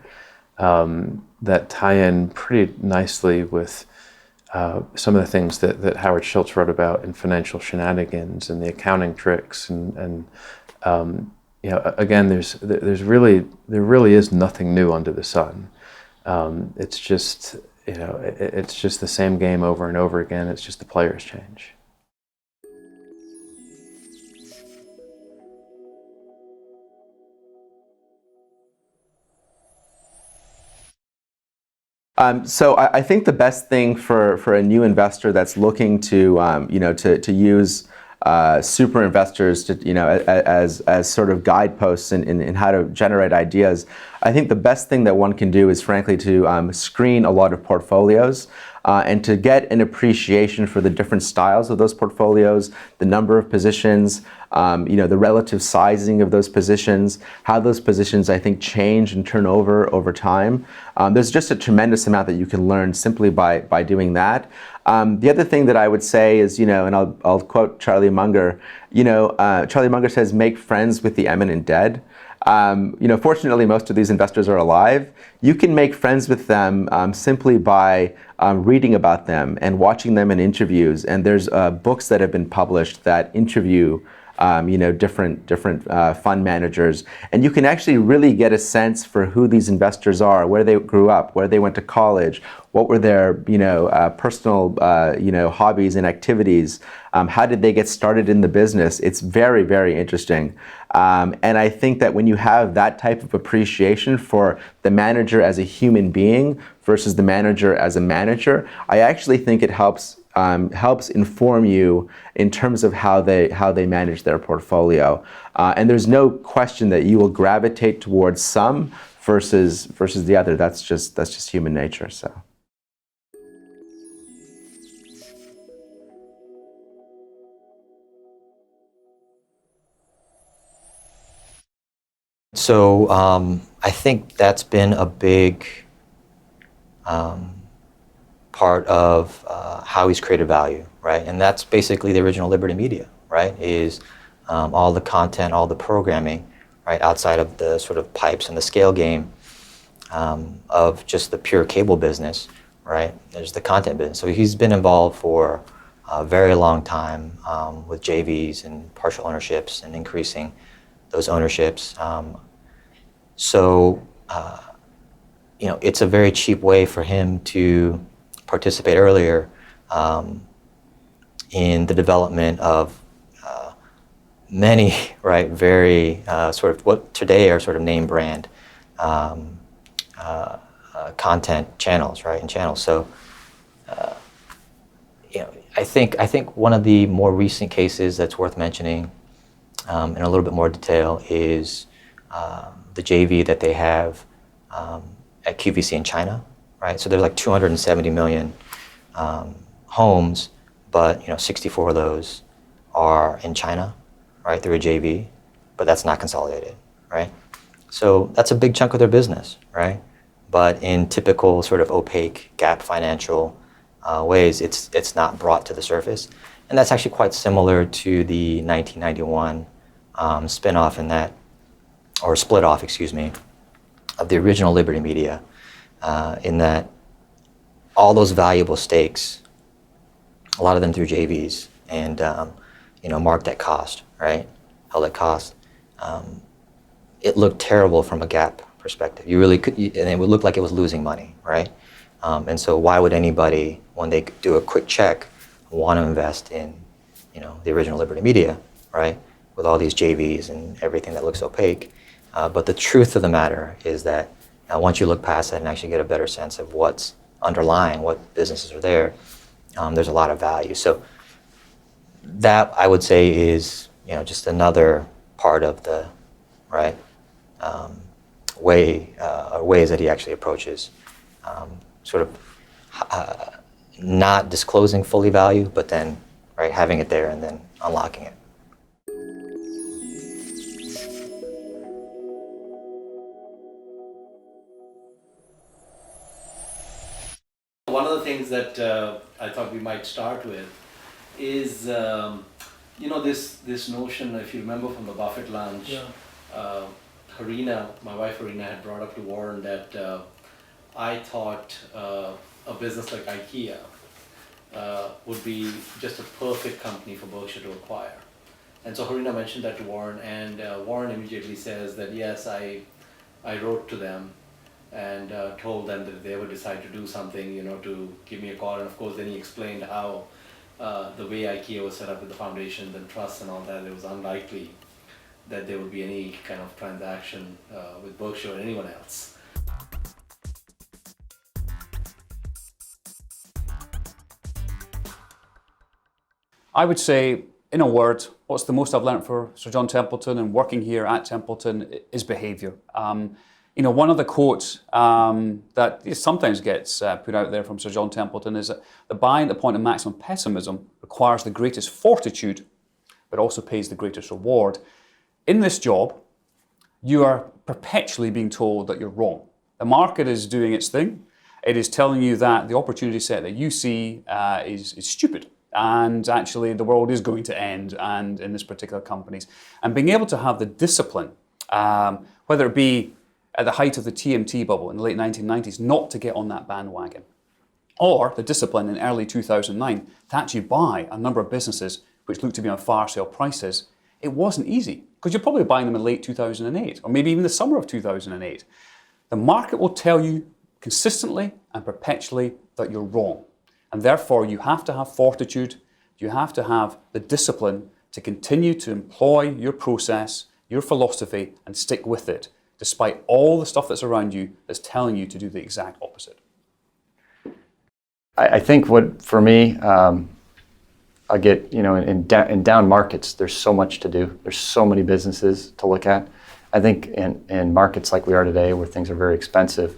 that tie in pretty nicely with some of the things that Howard Schultz wrote about in Financial Shenanigans and the accounting tricks. And you know, again, there really is nothing new under the sun. It's just, you know, it's just the same game over and over again. It's just the players change. So I think the best thing for a new investor that's looking to you know, to use super investors to, you know, as sort of guideposts in how to generate ideas, I think the best thing that one can do is frankly to screen a lot of portfolios and to get an appreciation for the different styles of those portfolios, the number of positions, you know, the relative sizing of those positions, how those positions, I think, change and turn over time. There's just a tremendous amount that you can learn simply by doing that. The other thing that I would say is, you know, and I'll quote Charlie Munger, you know, Charlie Munger says, make friends with the eminent dead. You know, fortunately, most of these investors are alive. You can make friends with them simply by reading about them and watching them in interviews. And there's books that have been published that interview you know, different fund managers, and you can actually really get a sense for who these investors are, where they grew up, where they went to college, what were their, you know, personal, you know, hobbies and activities, how did they get started in the business. It's very, very interesting. And I think that when you have that type of appreciation for the manager as a human being versus the manager as a manager, I actually think it helps inform you in terms of how they manage their portfolio. And there's no question that you will gravitate towards some versus the other. That's just human nature. So. So I think that's been a big part of how he's created value, right? And that's basically the original Liberty Media, right? Is all the content, all the programming, right, outside of the sort of pipes and the scale game of just the pure cable business, right? There's the content business. So he's been involved for a very long time with JVs and partial ownerships and increasing those ownerships. So you know, it's a very cheap way for him to participate earlier in the development of many, right, very sort of what today are sort of name brand content channels, right, and channels. So, you know, I think one of the more recent cases that's worth mentioning in a little bit more detail is the JV that they have at QVC in China, right? So there's like 270 million homes, but you know, 64 of those are in China, right, through a JV, but that's not consolidated, right? So that's a big chunk of their business, right? But in typical sort of opaque GAAP financial ways, it's not brought to the surface. And that's actually quite similar to the 1991 spin-off in that, or split off, excuse me, of the original Liberty Media, in that all those valuable stakes, a lot of them through JVs, and you know, marked at cost, right? Held at cost. It looked terrible from a GAAP perspective. You really could, and it would look like it was losing money, right? And so why would anybody, when they do a quick check, want to invest in, you know, the original Liberty Media, right? With all these JVs and everything that looks opaque. But the truth of the matter is that once you look past that and actually get a better sense of what's underlying, what businesses are there, there's a lot of value. So that, I would say, is, you know, just another part of the, right, ways that he actually approaches sort of not disclosing fully value, but then, right, having it there and then unlocking it. one of the things that I thought we might start with is, this notion, if you remember from the Buffett lunch, my wife Harina had brought up to Warren that I thought a business like IKEA would be just a perfect company for Berkshire to acquire. And so Harina mentioned that to Warren, and Warren immediately says that yes, I wrote to them and told them that if they ever decide to do something, to give me a call. And of course, then he explained how the way IKEA was set up with the foundations and trusts and all that, it was unlikely that there would be any kind of transaction with Berkshire or anyone else. I would say, in a word, what's the most I've learned for Sir John Templeton and working here at Templeton is behaviour. One of the quotes that sometimes gets put out there from Sir John Templeton is that the buying at the point of maximum pessimism requires the greatest fortitude, but also pays the greatest reward. In this job, you are perpetually being told that you're wrong. The market is doing its thing. It is telling you that the opportunity set that you see is stupid. And actually the world is going to end, and in this particular companies. And being able to have the discipline, whether it be at the height of the TMT bubble in the late 1990s, not to get on that bandwagon, or the discipline in early 2009 to actually buy a number of businesses which looked to be on fire sale prices, it wasn't easy, because you're probably buying them in late 2008, or maybe even the summer of 2008. The market will tell you consistently and perpetually that you're wrong. And therefore, you have to have fortitude, you have to have the discipline to continue to employ your process, your philosophy, and stick with it, despite all the stuff that's around you that's telling you to do the exact opposite. I think for me, I get, in down markets, there's so much to do. There's so many businesses to look at. I think in markets like we are today, where things are very expensive,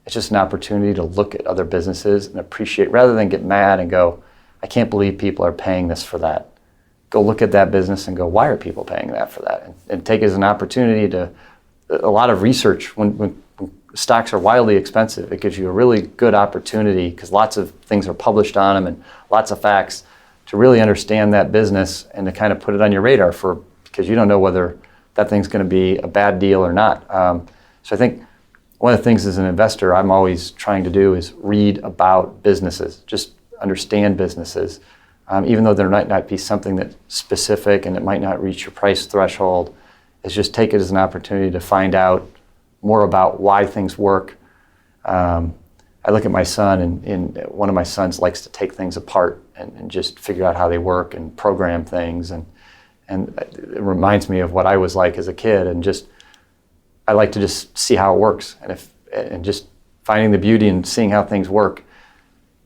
it's just an opportunity to look at other businesses and appreciate, rather than get mad and go, I can't believe people are paying this for that. Go look at that business and go, why are people paying that for that? And take it as an opportunity to, a lot of research, when stocks are wildly expensive, it gives you a really good opportunity, because lots of things are published on them and lots of facts, to really understand that business and to kind of put it on your radar because you don't know whether that thing's going to be a bad deal or not. So I think one of the things as an investor I'm always trying to do is read about businesses, just understand businesses, even though there might not be something that's specific and it might not reach your price threshold. Is just take it as an opportunity to find out more about why things work. I look at my son, and one of my sons likes to take things apart and just figure out how they work and program things, and it reminds me of what I was like as a kid, and I like to just see how it works, and just finding the beauty in seeing how things work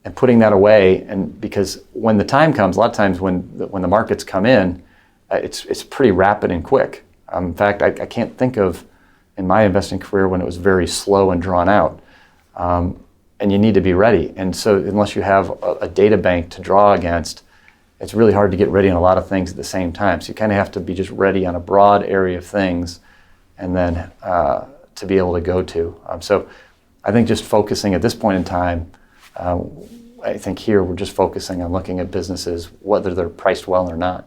and putting that away. And because when the time comes, a lot of times when the markets come in, it's pretty rapid and quick. In fact, I can't think of in my investing career when it was very slow and drawn out. And you need to be ready. And so unless you have a data bank to draw against, it's really hard to get ready on a lot of things at the same time. So you kind of have to be just ready on a broad area of things, and then to be able to go to. So I think just focusing at this point in time, I think here we're just focusing on looking at businesses, whether they're priced well or not.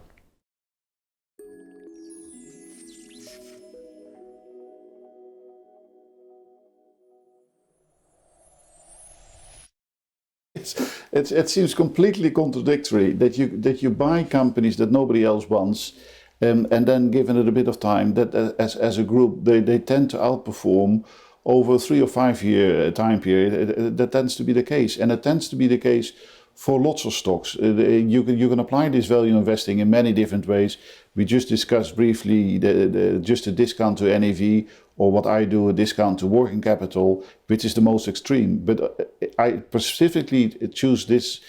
It seems completely contradictory that you buy companies that nobody else wants, and then given it a bit of time, that as a group they tend to outperform over a 3 or 5 year time period. That tends to be the case, and it tends to be the case for lots of stocks. You can apply this value investing in many different ways. We just discussed briefly just a discount to NAV, or what I do, a discount to working capital, which is the most extreme. But I specifically choose this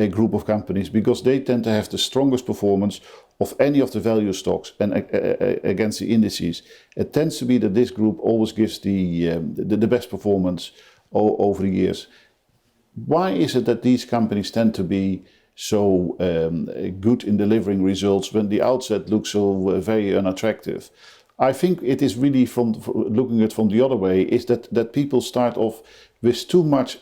group of companies because they tend to have the strongest performance of any of the value stocks and against the indices. It tends to be that this group always gives the best performance over the years. Why is it that these companies tend to be so good in delivering results when the outset looks so very unattractive? I think it is really looking at it from the other way, is that people start off with too much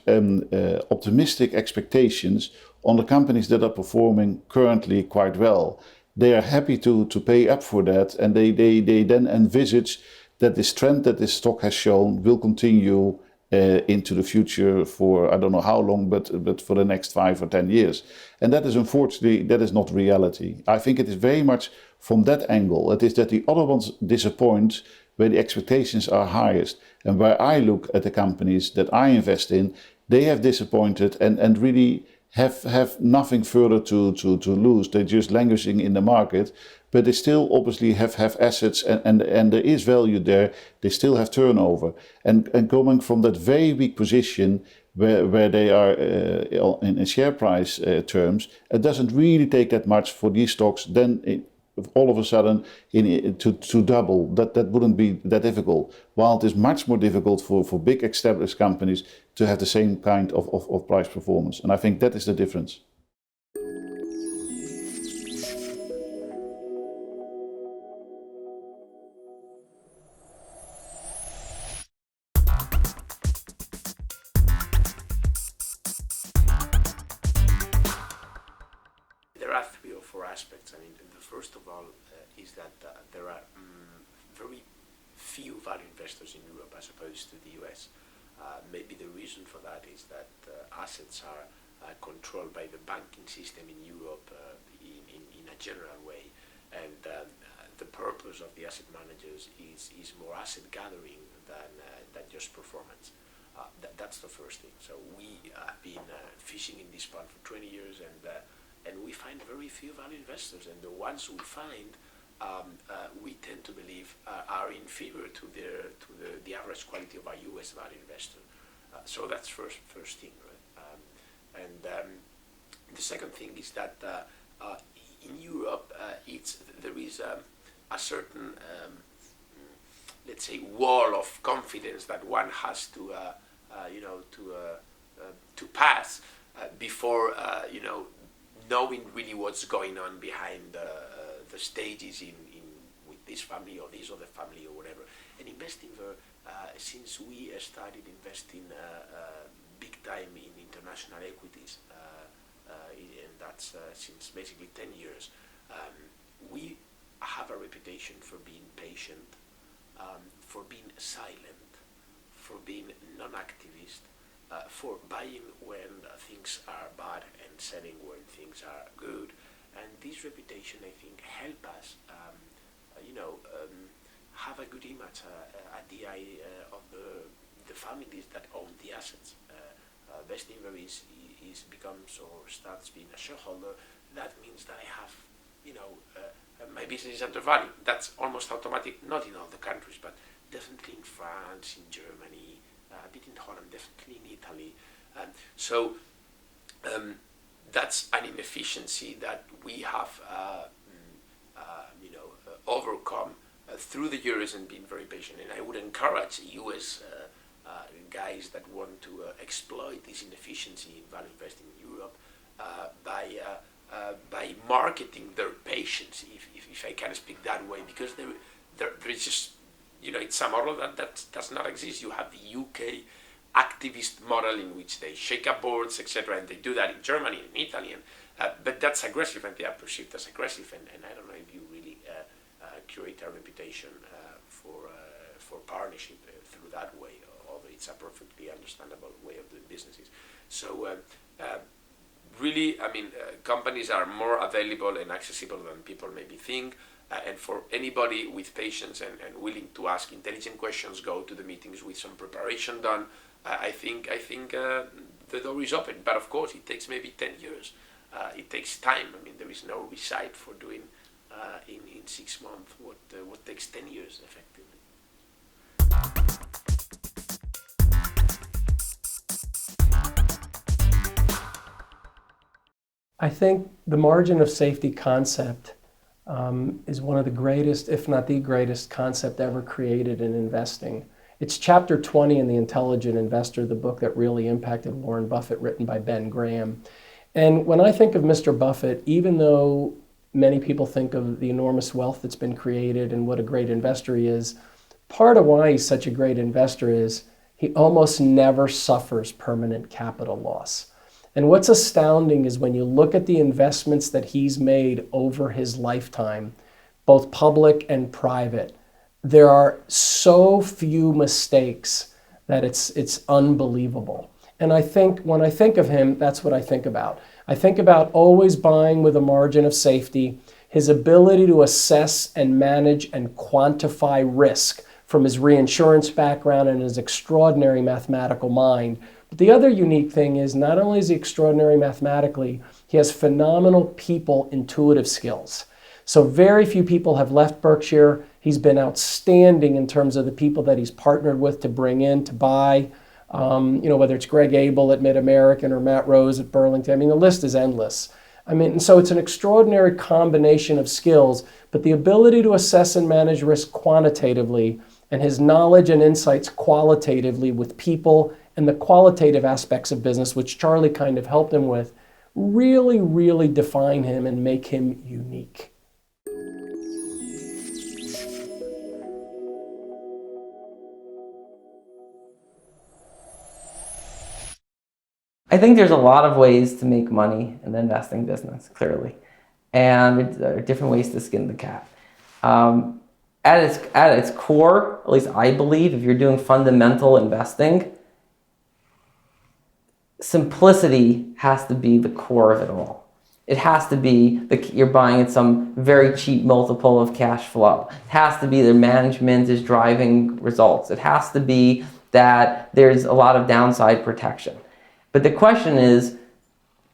optimistic expectations on the companies that are performing currently quite well. They are happy to pay up for that, and they then envisage that this trend that this stock has shown will continue into the future for I don't know how long, but for the next 5 or 10 years. And that is unfortunately, that is not reality. I think it is very much from that angle. It is that the other ones disappoint where the expectations are highest. And where I look at the companies that I invest in, they have disappointed and really have nothing further to lose. They're just languishing in the market, but they still obviously have assets and there is value there. They still have turnover. And coming from that very weak position where they are in share price terms, it doesn't really take that much for these stocks then all of a sudden to double. That wouldn't be that difficult. While it is much more difficult for big established companies to have the same kind of price performance. And I think that is the difference. There are 3 or 4 aspects. I mean, the first of all is that there are very few value investors in Europe as opposed to the US. Maybe the reason for that is that assets are controlled by the banking system in Europe in a general way, and the purpose of the asset managers is more asset gathering than just performance. That's the first thing. So we have been fishing in this pond for 20 years, and we find very few value investors, and the ones we find, we tend to believe are inferior to the average quality of a US value investor. So that's first thing, right? The second thing is that in Europe, there is a certain, let's say, wall of confidence that one has to pass before knowing really what's going on behind the stages with this family or this other family or whatever. And investing there, since we started investing big time in international equities, and that's since basically 10 years, we have a reputation for being patient, for being silent, for being non-activist, for buying when things are bad and selling when things are good. And this reputation, I think, help us, have a good image at the eye of the families that own the assets. Bestinver becomes or starts being a shareholder. That means that I have, my business is under value. That's almost automatic, not in all the countries, but definitely in France, in Germany, a bit in Holland, definitely in Italy. So that's an inefficiency that we have, overcome through the years and being very patient. And I would encourage US guys that want to exploit this inefficiency in value investing in Europe by marketing their patience, if I can speak that way, because there is just, it's a model that does not exist. You have the UK activist model in which they shake up boards, etc., and they do that in Germany and Italy, but that's aggressive, and they are perceived as aggressive, and I don't know if you really curate a reputation for partnership through that way, although it's a perfectly understandable way of doing businesses. So really, I mean, companies are more available and accessible than people maybe think. And for anybody with patience and willing to ask intelligent questions, go to the meetings with some preparation done. I think the door is open. But of course, it takes maybe 10 years. It takes time. I mean, there is no receipt for doing in 6 months what takes 10 years effectively. I think the margin of safety concept is one of the greatest, if not the greatest, concept ever created in investing. It's chapter 20 in The Intelligent Investor, the book that really impacted Warren Buffett, written by Ben Graham. And when I think of Mr. Buffett, even though many people think of the enormous wealth that's been created and what a great investor he is. Part of why he's such a great investor is he almost never suffers permanent capital loss. And what's astounding is when you look at the investments that he's made over his lifetime, both public and private, there are so few mistakes that it's unbelievable. And I think when I think of him, that's what I think about. I think about always buying with a margin of safety, his ability to assess and manage and quantify risk from his reinsurance background and his extraordinary mathematical mind. But the other unique thing is not only is he extraordinary mathematically, he has phenomenal people intuitive skills. So very few people have left Berkshire. He's been outstanding in terms of the people that he's partnered with to bring in, to buy, whether it's Greg Abel at Mid-American or Matt Rose at Burlington. I mean, the list is endless. I mean, and so it's an extraordinary combination of skills, but the ability to assess and manage risk quantitatively and his knowledge and insights qualitatively with people and the qualitative aspects of business, which Charlie kind of helped him with, really, really define him and make him unique. I think there's a lot of ways to make money in the investing business, clearly. And there are different ways to skin the cat. At its core, at least I believe, if you're doing fundamental investing, simplicity has to be the core of it all. It has to be that you're buying at some very cheap multiple of cash flow. It has to be that management is driving results. It has to be that there's a lot of downside protection. But the question is,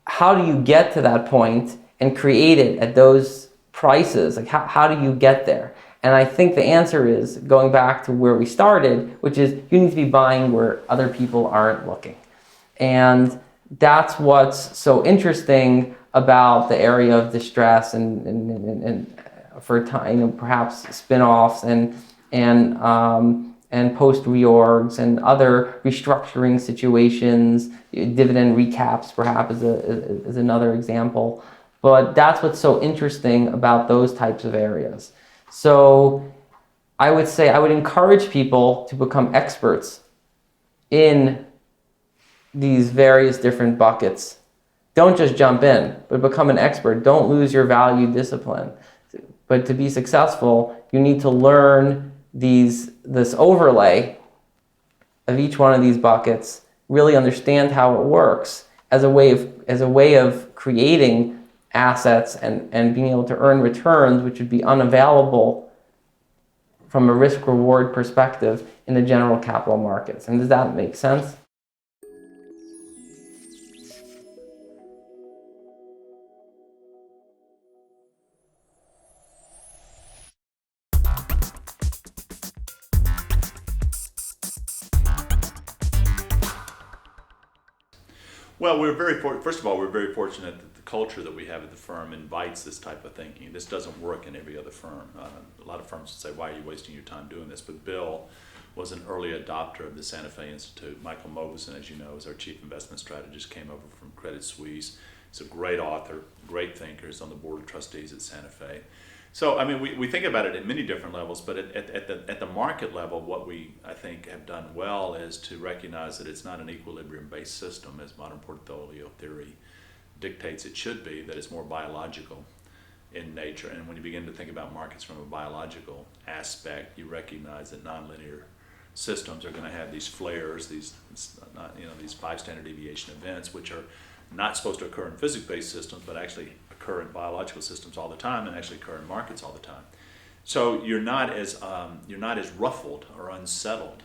how do you get to that point and create it at those prices? Like, how do you get there? And I think the answer is going back to where we started, which is you need to be buying where other people aren't looking. And that's what's so interesting about the area of distress and for time, perhaps spin-offs and post reorgs and other restructuring situations. Dividend recaps perhaps is another example. But that's what's so interesting about those types of areas. So I would say I would encourage people to become experts in these various different buckets. Don't just jump in, but become an expert. Don't lose your value discipline. But to be successful, you need to learn this overlay of each one of these buckets, really understand how it works as a way of creating assets and being able to earn returns which would be unavailable from a risk-reward perspective in the general capital markets. And does that make sense? Well, first of all, we're very fortunate that the culture that we have at the firm invites this type of thinking. This doesn't work in every other firm. A lot of firms say, why are you wasting your time doing this? But Bill was an early adopter of the Santa Fe Institute. Michael Mauboussin, as you know, is our chief investment strategist, came over from Credit Suisse. He's a great author, great thinker. He's on the board of trustees at Santa Fe. So, I mean, we think about it at many different levels, but at the market level, what we, I think, have done well is to recognize that it's not an equilibrium-based system, as modern portfolio theory dictates it should be, that it's more biological in nature. And when you begin to think about markets from a biological aspect, you recognize that nonlinear systems are going to have these flares, these five standard deviation events, which are not supposed to occur in physics-based systems, but actually occur in biological systems all the time and actually occur in markets all the time. So you're not as ruffled or unsettled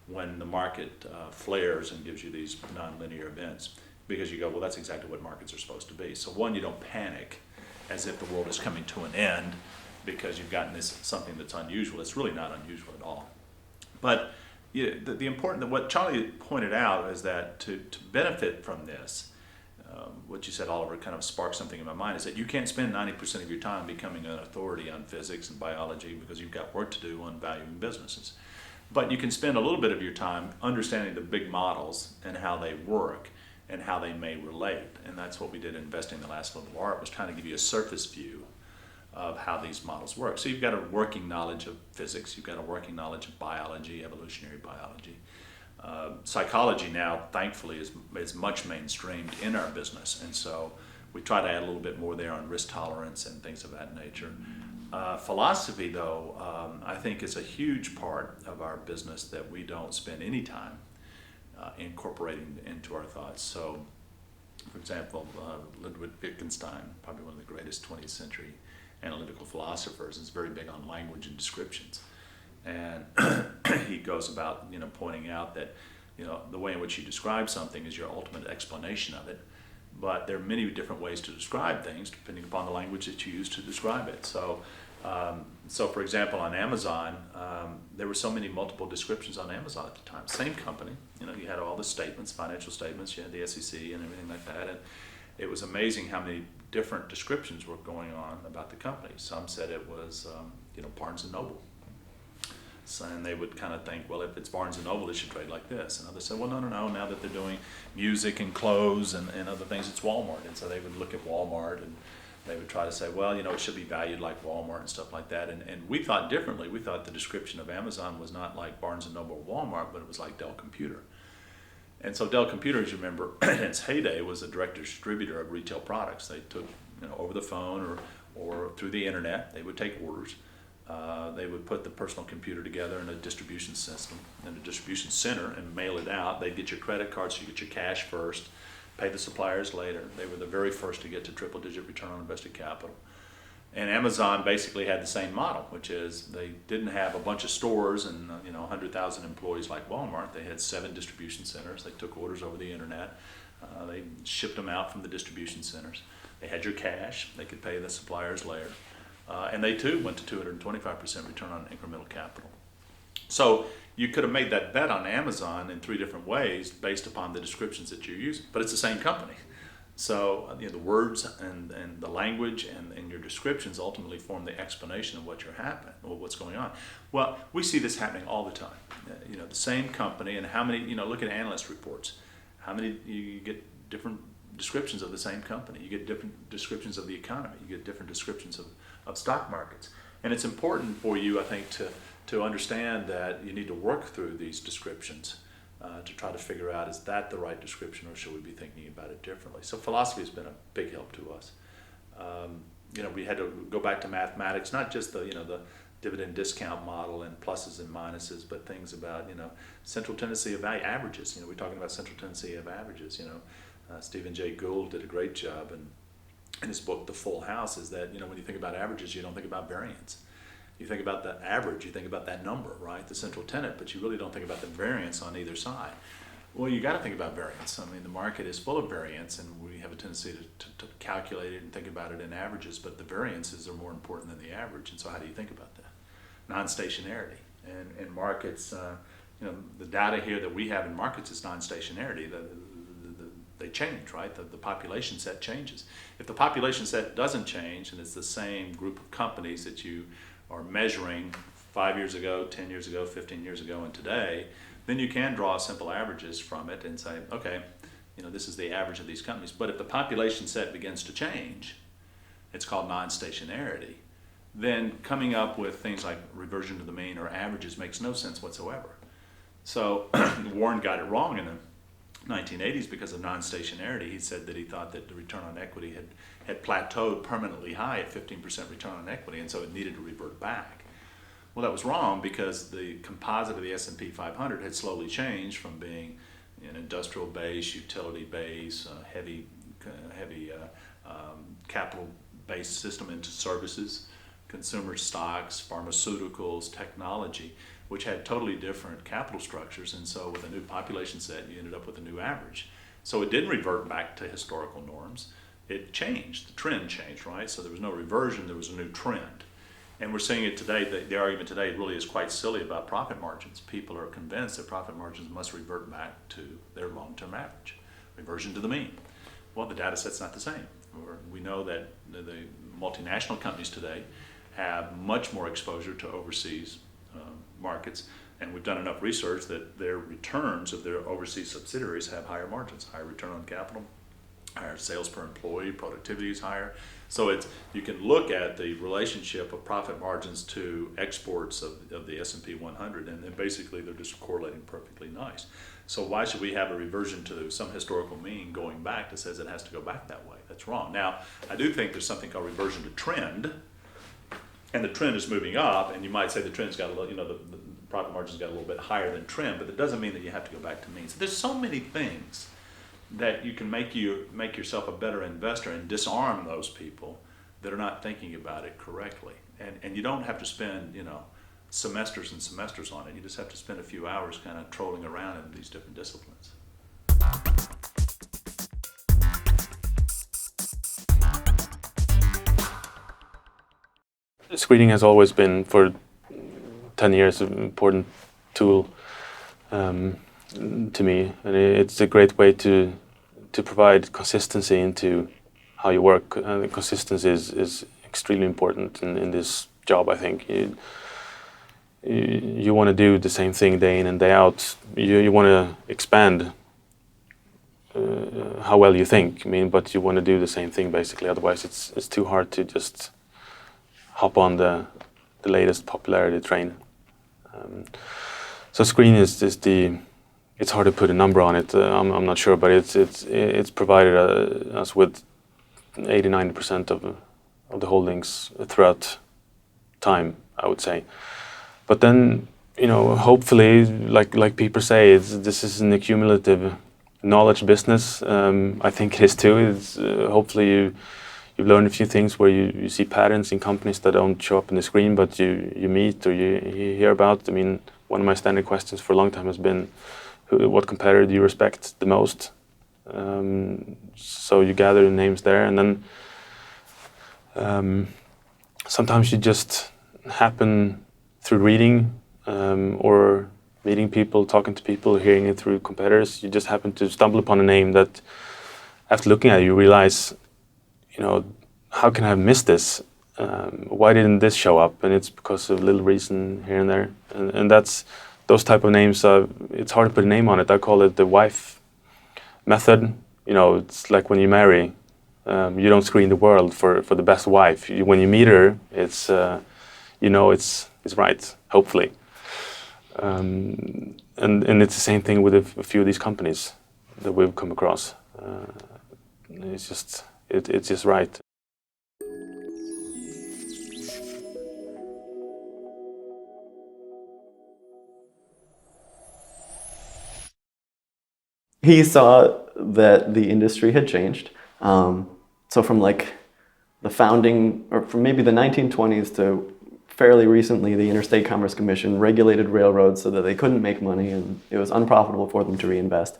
when the market flares and gives you these nonlinear events, because you go, well, that's exactly what markets are supposed to be. So one, you don't panic as if the world is coming to an end because you've gotten this something that's unusual. It's really not unusual at all. But the important, what Charlie pointed out is that to benefit from this, what you said, Oliver, kind of sparked something in my mind, is that you can't spend 90% of your time becoming an authority on physics and biology because you've got work to do on valuing businesses. But you can spend a little bit of your time understanding the big models and how they work and how they may relate. And that's what we did in Investing the Last Level of Art, was trying to give you a surface view of how these models work. So you've got a working knowledge of physics, you've got a working knowledge of biology, evolutionary biology. Psychology now, thankfully, is much mainstreamed in our business, and so we try to add a little bit more there on risk tolerance and things of that nature. Philosophy, though, I think is a huge part of our business that we don't spend any time incorporating into our thoughts. So, for example, Ludwig Wittgenstein, probably one of the greatest 20th century analytical philosophers, is very big on language and descriptions. And he goes about, pointing out that, the way in which you describe something is your ultimate explanation of it. But there are many different ways to describe things depending upon the language that you use to describe it. So, for example, on Amazon, there were so many multiple descriptions on Amazon at the time. Same company, you had all the statements, financial statements, you had the SEC and everything like that. And it was amazing how many different descriptions were going on about the company. Some said it was, Barnes & Noble. So, and they would kind of think, well, if it's Barnes & Noble, it should trade like this. And others said, well, no, now that they're doing music and clothes and other things, it's Walmart. And so they would look at Walmart and they would try to say, well, it should be valued like Walmart and stuff like that. And we thought differently. We thought the description of Amazon was not like Barnes & Noble or Walmart, but it was like Dell Computer. And so Dell Computer, as you remember, in its heyday, was a direct distributor of retail products. They took, over the phone or through the internet, they would take orders. They would put the personal computer together in a distribution system, in a distribution center, and mail it out. They'd get your credit card, so you get your cash first, pay the suppliers later. They were the very first to get to triple-digit return on invested capital. And Amazon basically had the same model, which is they didn't have a bunch of stores and 100,000 employees like Walmart. They had 7 distribution centers. They took orders over the internet. They shipped them out from the distribution centers. They had your cash. They could pay the suppliers later. And they too went to 225% return on incremental capital. So you could have made that bet on Amazon in 3 different ways based upon the descriptions that you're using, but it's the same company. So the words and the language and your descriptions ultimately form the explanation of what's going on. Well, we see this happening all the time. The same company, and how many, look at analyst reports. How many you get different descriptions of the same company. You get different descriptions of the economy. You get different descriptions of stock markets. And it's important for you, I think, to understand that you need to work through these descriptions to try to figure out, is that the right description, or should we be thinking about it differently? So philosophy has been a big help to us. We had to go back to mathematics, not just the dividend discount model and pluses and minuses, but things about central tendency of value, averages. We're talking about central tendency of averages. Stephen Jay Gould did a great job in his book, The Full House, is that when you think about averages, you don't think about variance. You think about the average, you think about that number, right, the central tenet, but you really don't think about the variance on either side. Well, you got to think about variance. I mean, the market is full of variance, and we have a tendency to calculate it and think about it in averages, but the variances are more important than the average. And so how do you think about that? Non-stationarity. And in markets, the data here that we have in markets is non-stationarity. They change, right? The population set changes. If the population set doesn't change, and it's the same group of companies that you are measuring 5 years ago, 10 years ago, 15 years ago, and today, then you can draw simple averages from it and say, okay, this is the average of these companies. But if the population set begins to change, it's called non-stationarity, then coming up with things like reversion to the mean or averages makes no sense whatsoever. So Warren got it wrong in the 1980s because of non-stationarity. He said that he thought that the return on equity had plateaued permanently high at 15% return on equity, and so it needed to revert back. Well, that was wrong, because the composite of the S&P 500 had slowly changed from being an industrial base, utility base, heavy capital based system into services, consumer stocks, pharmaceuticals, technology, which had totally different capital structures. And so with a new population set, you ended up with a new average. So it didn't revert back to historical norms. It changed, the trend changed, right? So there was no reversion, there was a new trend. And we're seeing it today. The argument today really is quite silly about profit margins. People are convinced that profit margins must revert back to their long-term average, reversion to the mean. Well, the data set's not the same. We know that the multinational companies today have much more exposure to overseas markets, and we've done enough research that their returns of their overseas subsidiaries have higher margins, higher return on capital, higher sales per employee, productivity is higher. So you can look at the relationship of profit margins to exports of the S&P 100, and then basically they're just correlating perfectly nice. So why should we have a reversion to some historical mean going back that says it has to go back that way? That's wrong. Now, I do think there's something called reversion to trend, and the trend is moving up, and you might say the trend's got a little, the profit margin's got a little bit higher than trend, but it doesn't mean that you have to go back to mean. So there's so many things that you can make yourself a better investor and disarm those people that are not thinking about it correctly. And you don't have to spend, semesters and semesters on it. You just have to spend a few hours kind of trolling around in these different disciplines. Screening has always been, for 10 years, an important tool to me, and it's a great way to provide consistency into how you work. Consistency is extremely important in this job, I think. You want to do the same thing day in and day out. You want to expand how well you think, but you want to do the same thing basically. Otherwise, it's too hard to just hop on the latest popularity train. So screen is it's hard to put a number on it. I'm not sure, but it's provided us with 80-90% of the holdings throughout time, I would say. But then, hopefully, like people say, this is an accumulative knowledge business. I think it is too. It's hopefully you've learned a few things where you see patterns in companies that don't show up on the screen, but you meet or you hear about. One of my standard questions for a long time has been, what competitor do you respect the most? So you gather the names there, and then sometimes you just happen through reading or meeting people, talking to people, hearing it through competitors. You just happen to stumble upon a name that, after looking at it, you realize, how can I have missed this? Why didn't this show up? And it's because of a little reason here and there. And that's those type of names. It's hard to put a name on it. I call it the wife method. It's like when you marry. You don't screen the world for the best wife. When you meet her, it's it's right, hopefully. And it's the same thing with a few of these companies that we've come across. It's just right. He saw that the industry had changed. So from the founding, or from maybe the 1920s to fairly recently, the Interstate Commerce Commission regulated railroads so that they couldn't make money and it was unprofitable for them to reinvest.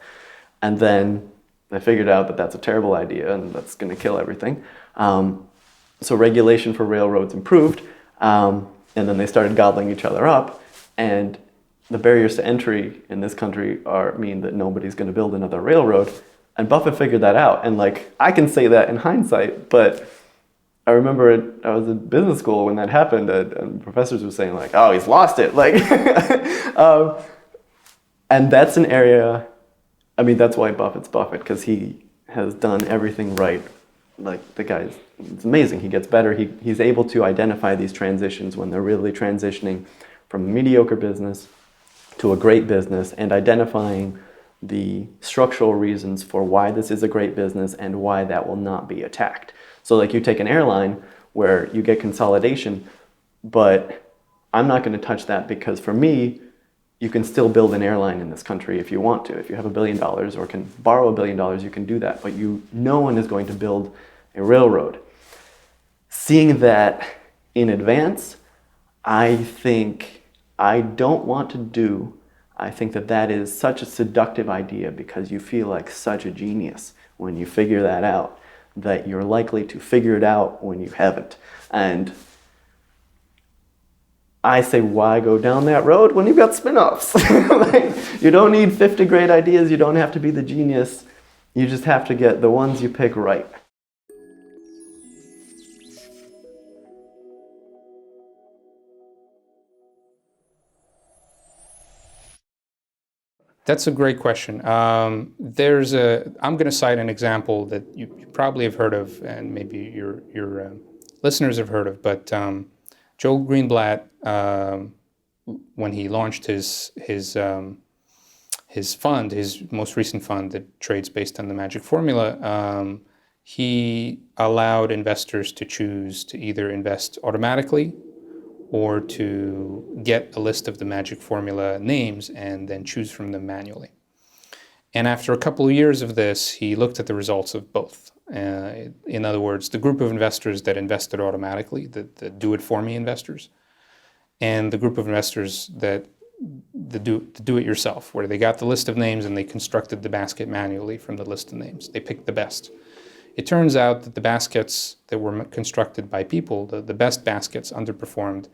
And then they figured out that that's a terrible idea and that's going to kill everything. So regulation for railroads improved, and then they started gobbling each other up. And the barriers to entry in this country mean that nobody's going to build another railroad. And Buffett figured that out. And I can say that in hindsight, but I remember I was in business school when that happened, and professors were saying oh, he's lost it. And that's an area, that's why Buffett's Buffett, because he has done everything right. The guy's, it's amazing. He gets better. He's able to identify these transitions when they're really transitioning from a mediocre business to a great business, and identifying the structural reasons for why this is a great business and why that will not be attacked. So you take an airline where you get consolidation, but I'm not going to touch that because for me, you can still build an airline in this country if you want to. If you have $1 billion or can borrow $1 billion, you can do that, but no one is going to build a railroad. Seeing that in advance, I don't want to do. I think that is such a seductive idea because you feel like such a genius when you figure that out, that you're likely to figure it out when you haven't. And I say, why go down that road when you've got spin-offs? You don't need 50 great ideas. You don't have to be the genius. You just have to get the ones you pick right. That's a great question. I'm going to cite an example that you probably have heard of, and maybe your listeners have heard of. But Joel Greenblatt, when he launched his fund, his most recent fund that trades based on the magic formula, he allowed investors to choose to either invest automatically or to get a list of the magic formula names and then choose from them manually. And after a couple of years of this, he looked at the results of both. In other words, the group of investors that invested automatically, the do-it-for-me investors, and the group of investors that do it yourself, where they got the list of names and they constructed the basket manually from the list of names. They picked the best. It turns out that the baskets that were constructed by people, the best baskets, underperformed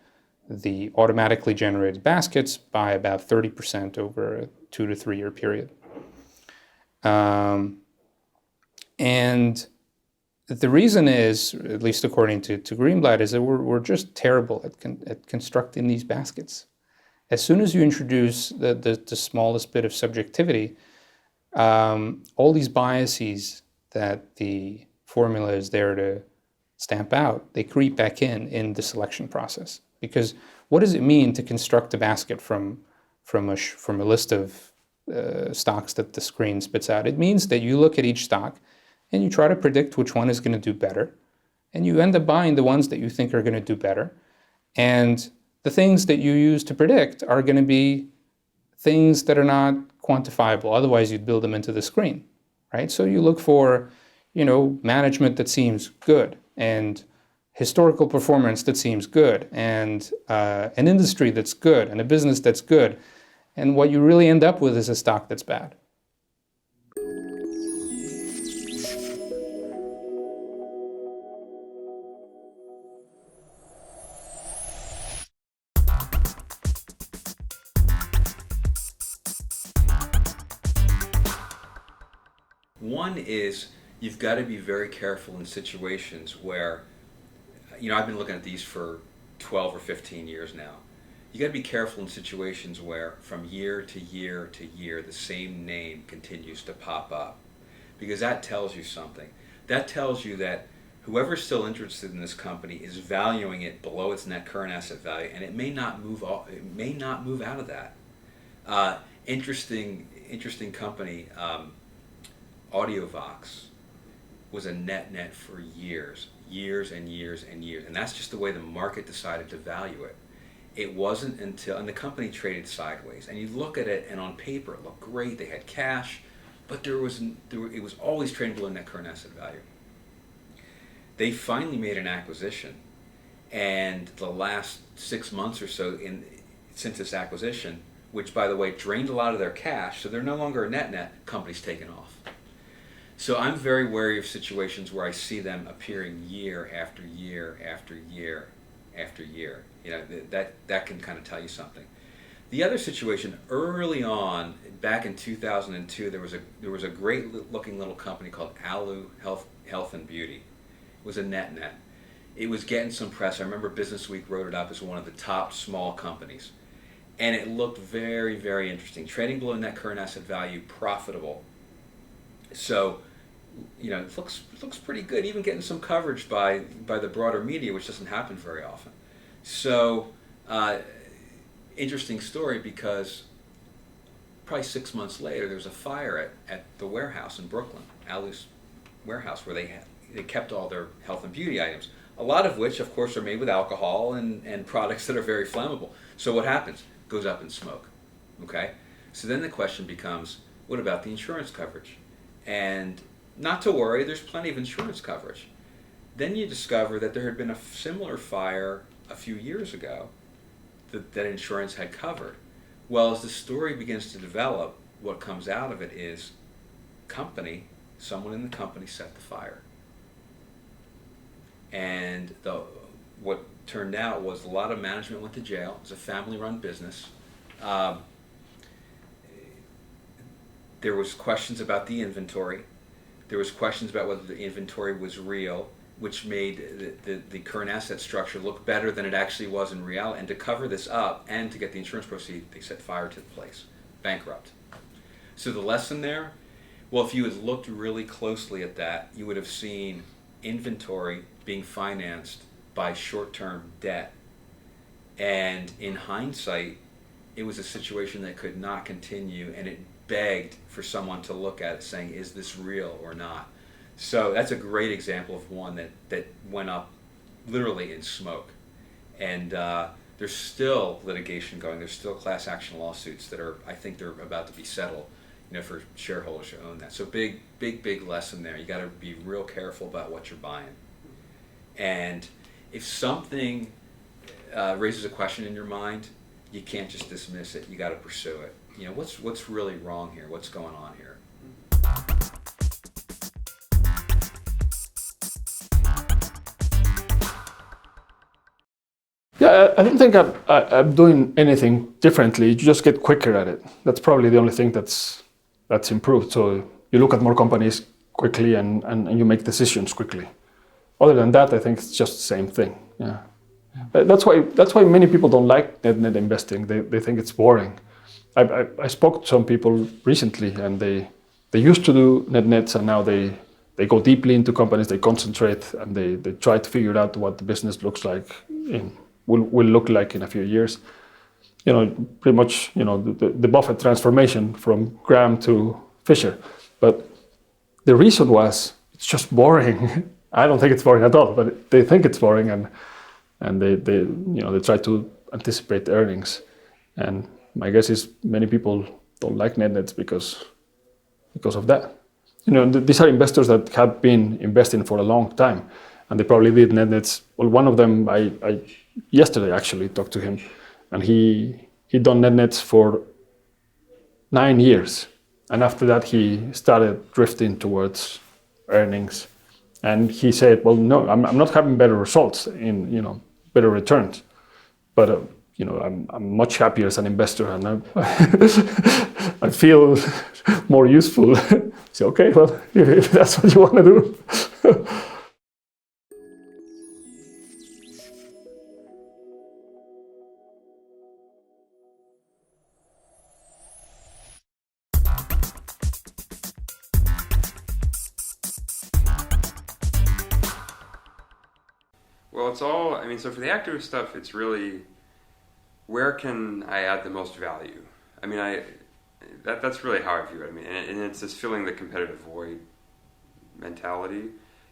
the automatically generated baskets by about 30% over a 2 to 3 year period. And the reason is, at least according to Greenblatt, is that we're just terrible at constructing these baskets. As soon as you introduce the smallest bit of subjectivity, all these biases that the formula is there to stamp out, they creep back in the selection process. Because what does it mean to construct a basket from a list of stocks that the screen spits out? It means that you look at each stock and you try to predict which one is going to do better, and you end up buying the ones that you think are going to do better. And the things that you use to predict are going to be things that are not quantifiable. Otherwise, you'd build them into the screen, right? So you look for, management that seems good, and historical performance that seems good, and an industry that's good, and a business that's good. And what you really end up with is a stock that's bad. One is you've got to be very careful in situations where, I've been looking at these for 12 or 15 years now. You got to be careful in situations where from year to year to year the same name continues to pop up, because that tells you something. That tells you that whoever's still interested in this company is valuing it below its net current asset value, and it may not move out of that. Interesting company. AudioVox was a net for years and years, and that's just the way the market decided to value it. It wasn't until, and the company traded sideways, and you look at it, and on paper it looked great. They had cash, but it was always trading below net current asset value. They finally made an acquisition, and the last 6 months or so since this acquisition, which by the way drained a lot of their cash, so they're no longer a net, company's taken off. So I'm very wary of situations where I see them appearing year after year after year after year. That can kind of tell you something. The other situation, early on, back in 2002, there was a great looking little company called Alu Health and Beauty. It was a net. It was getting some press. I remember Business Week wrote it up as one of the top small companies. And it looked very, very interesting. Trading below net current asset value, profitable. So, it looks pretty good, even getting some coverage by the broader media, which doesn't happen very often. So, interesting story, because probably 6 months later, there was a fire at the warehouse in Brooklyn, Alu's warehouse, where they kept all their health and beauty items, a lot of which, of course, are made with alcohol and products that are very flammable. So what happens? It goes up in smoke. Okay? So then the question becomes, what about the insurance coverage? And not to worry, there's plenty of insurance coverage. Then you discover that there had been a similar fire a few years ago that insurance had covered. Well, as the story begins to develop, what comes out of it is someone in the company set the fire. And what turned out was a lot of management went to jail. It was a family-run business. There was questions about the inventory. There was questions about whether the inventory was real, which made the current asset structure look better than it actually was in reality. And to cover this up and to get the insurance proceeds, they set fire to the place. Bankrupt. So the lesson there, well, if you had looked really closely at that, you would have seen inventory being financed by short-term debt. And in hindsight, it was a situation that could not continue, and it begged for someone to look at it saying, is this real or not? So that's a great example of one that went up literally in smoke. And there's still litigation going. There's still class action lawsuits that are, I think they're about to be settled, for shareholders who own that. So big lesson there. You got to be real careful about what you're buying. And if something raises a question in your mind, you can't just dismiss it. You got to pursue it. What's really wrong here? What's going on here? Yeah, I don't think I'm doing anything differently. You just get quicker at it. That's probably the only thing that's improved. So you look at more companies quickly and you make decisions quickly. Other than that, I think it's just the same thing. Yeah, that's why many people don't like net investing. They think it's boring. I spoke to some people recently, and they used to do nets, and now they go deeply into companies. They concentrate and they try to figure out what the business looks like will look like in a few years. Pretty much, the Buffett transformation from Graham to Fisher. But the reason was it's just boring. I don't think it's boring at all, but they think it's boring, and they try to anticipate the earnings. And my guess is many people don't like nets because of that. These are investors that have been investing for a long time, and they probably did nets. Well, one of them, I yesterday actually talked to him, and he'd done nets for 9 years, and after that he started drifting towards earnings, and he said, "Well, no, I'm not having better results in better returns, but I'm much happier as an investor, and I feel more useful." So okay, well, if that's what you want to do. Well, it's all, so for the activist stuff, it's really, where can I add the most value? That's really how I view it. And it's just filling the competitive void mentality.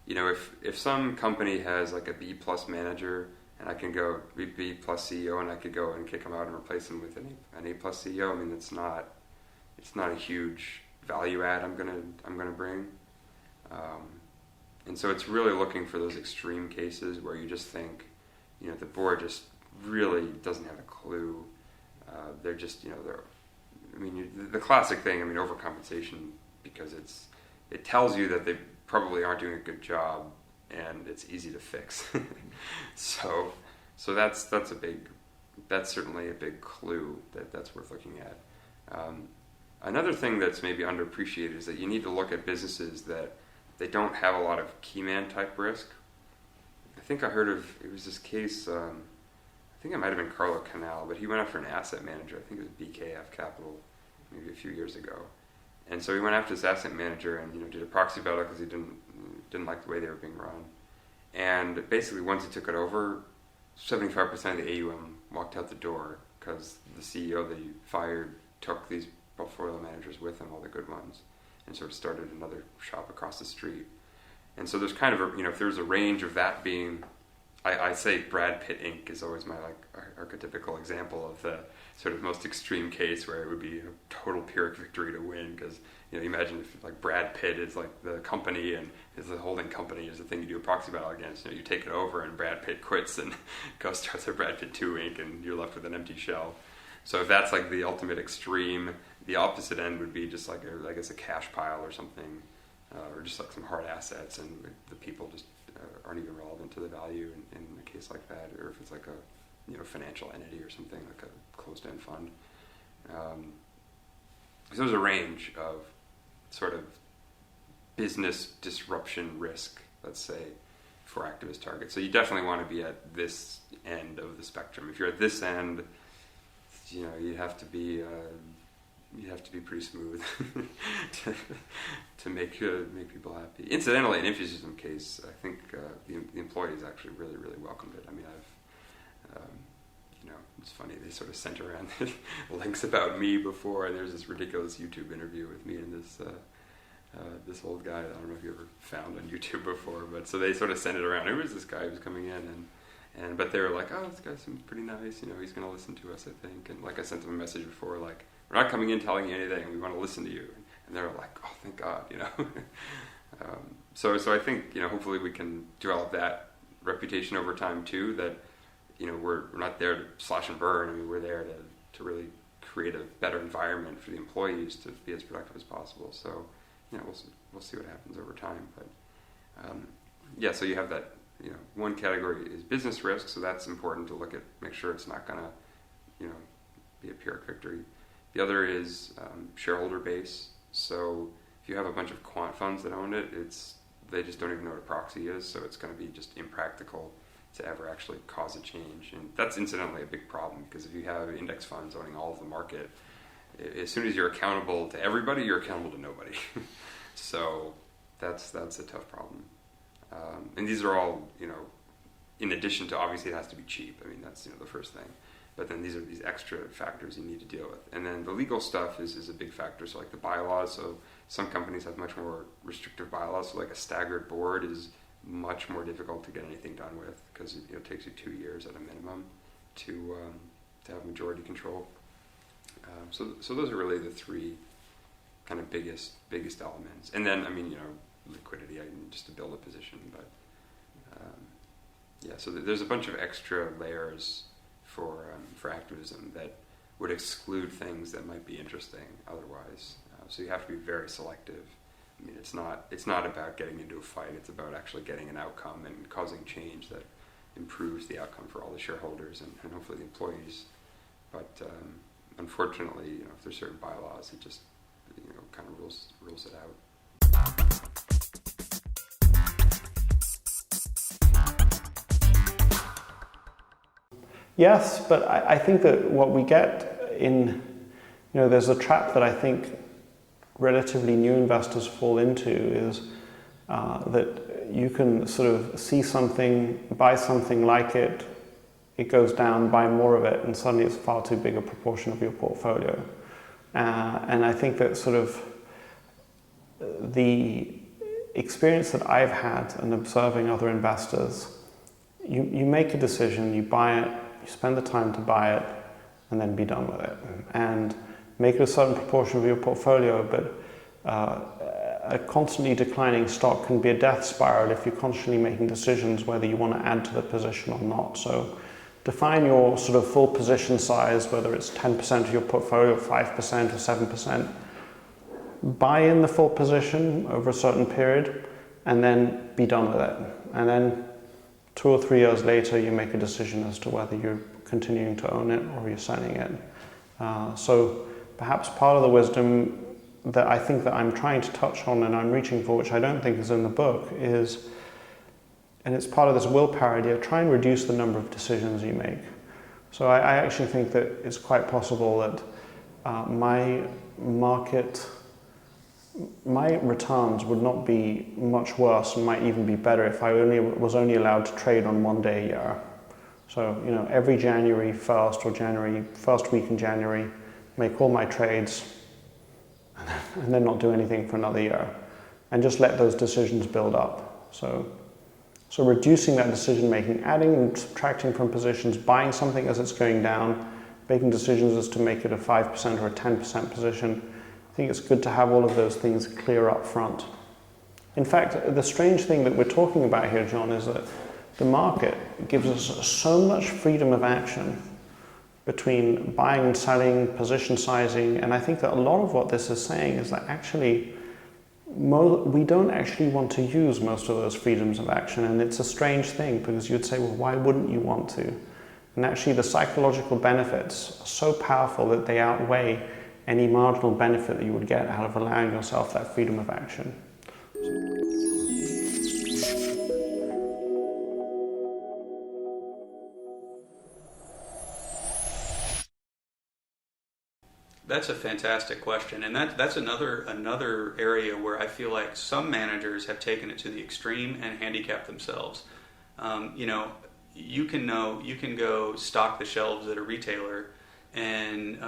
If some company has like a B plus manager, and I can go B plus CEO, and I could go and kick them out and replace them with an A plus CEO, it's not a huge value add I'm gonna bring. And so it's really looking for those extreme cases where you just think, the board just really doesn't have a clue. They're just, the classic thing, overcompensation, because it tells you that they probably aren't doing a good job, and it's easy to fix. So that's certainly a big clue that's worth looking at. Another thing that's maybe underappreciated is that you need to look at businesses that they don't have a lot of key man type risk. I think I heard of, it was this case, I think it might have been Carlo Canal, but he went after an asset manager. I think it was BKF Capital, maybe a few years ago. And so he went after this asset manager and did a proxy battle because he didn't like the way they were being run. And basically, once he took it over, 75% of the AUM walked out the door because the CEO that he fired took these portfolio managers with him, all the good ones, and sort of started another shop across the street. And so there's kind of if there's a range of that being, I say Brad Pitt Inc. is always my archetypical example of the sort of most extreme case where it would be a total Pyrrhic victory to win, because imagine if Brad Pitt is the company and is the holding company is the thing you do a proxy battle against. You take it over and Brad Pitt quits and goes starts a Brad Pitt 2 Inc. and you're left with an empty shell. So if that's the ultimate extreme, the opposite end would be just a cash pile or something, or just some hard assets, and the people just aren't even relevant to the value in a case like that, or if it's a financial entity or something like a closed-end fund. So there's a range of sort of business disruption risk, let's say, for activist targets. So you definitely want to be at this end of the spectrum. If you're at this end, you'd have to be you have to be pretty smooth to make people happy. Incidentally, in Infusion's case, I think the employees actually really welcomed it. I mean, it's funny, they sort of sent around links about me before, and there's this ridiculous YouTube interview with me and this old guy. I don't know if you ever found on YouTube before, but so they sort of sent it around. Who is this guy who's coming in? But they were like, oh, this guy seems pretty nice. He's going to listen to us, I think. And like I sent them a message before, like, we're not coming in telling you anything. We want to listen to you. And they were like, oh, thank God, So I think, hopefully we can develop that reputation over time too. That we're not there to slash and burn. I mean, we're there to really create a better environment for the employees to be as productive as possible. So, we'll see what happens over time. But so you have that. One category is business risk, so that's important to look at, make sure it's not going to, be a Pyrrhic victory. The other is shareholder base. So if you have a bunch of quant funds that own it, they just don't even know what a proxy is, so it's going to be just impractical to ever actually cause a change. And that's incidentally a big problem, because if you have index funds owning all of the market, as soon as you're accountable to everybody, you're accountable to nobody. So that's a tough problem. And these are all, in addition to, obviously it has to be cheap. I mean, that's, the first thing. But then these are these extra factors you need to deal with. And then the legal stuff is a big factor. So like the bylaws, so some companies have much more restrictive bylaws. So like a staggered board is much more difficult to get anything done with, because it takes you 2 years at a minimum to have majority control. So those are really the three kind of biggest elements. And then, liquidity, just to build a position. But so there's a bunch of extra layers for activism that would exclude things that might be interesting otherwise. So you have to be very selective. I mean, it's not about getting into a fight. It's about actually getting an outcome and causing change that improves the outcome for all the shareholders and hopefully the employees. But unfortunately, if there's certain bylaws, it just kind of rules it out. Yes, but I think that what we get in, there's a trap that I think relatively new investors fall into is that you can sort of see something, buy something like it, it goes down, buy more of it, and suddenly it's far too big a proportion of your portfolio. And I think that sort of the experience that I've had in observing other investors, you make a decision, you buy it, you spend the time to buy it, and then be done with it. And make it a certain proportion of your portfolio, but a constantly declining stock can be a death spiral if you're constantly making decisions whether you want to add to the position or not. So define your sort of full position size, whether it's 10% of your portfolio, 5% or 7%. Buy in the full position over a certain period, and then be done with it. And then 2 or 3 years later, you make a decision as to whether you're continuing to own it or you're selling it. So perhaps part of the wisdom that I think that I'm trying to touch on and I'm reaching for, which I don't think is in the book, is, and it's part of this willpower idea, try and reduce the number of decisions you make. So I actually think that it's quite possible that my returns would not be much worse and might even be better if I was only allowed to trade on 1 day a year. So, every January 1st or first week in January, make all my trades and then not do anything for another year. And just let those decisions build up. So reducing that decision making, adding and subtracting from positions, buying something as it's going down, making decisions as to make it a 5% or a 10% position. I think it's good to have all of those things clear up front. In fact, the strange thing that we're talking about here, John, is that the market gives us so much freedom of action between buying and selling, position sizing, and I think that a lot of what this is saying is that actually we don't actually want to use most of those freedoms of action, and it's a strange thing because you'd say, well, why wouldn't you want to? And actually the psychological benefits are so powerful that they outweigh any marginal benefit that you would get out of allowing yourself that freedom of action. That's a fantastic question, and that's another area where I feel like some managers have taken it to the extreme and handicapped themselves. You know, you can go stock the shelves at a retailer and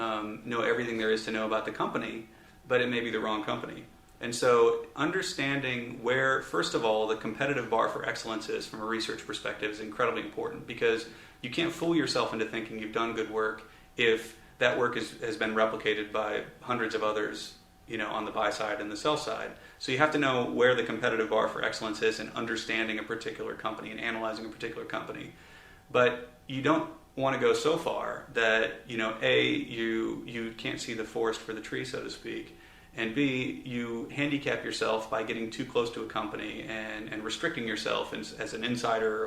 know everything there is to know about the company, but it may be the wrong company. And so understanding where, first of all, the competitive bar for excellence is from a research perspective is incredibly important, because you can't fool yourself into thinking you've done good work if that work has been replicated by hundreds of others, you know, on the buy side and the sell side. So you have to know where the competitive bar for excellence is in understanding a particular company and analyzing a particular company. But you don't want to go so far that, you know, A, you can't see the forest for the tree, so to speak, and B, you handicap yourself by getting too close to a company and restricting yourself as an insider,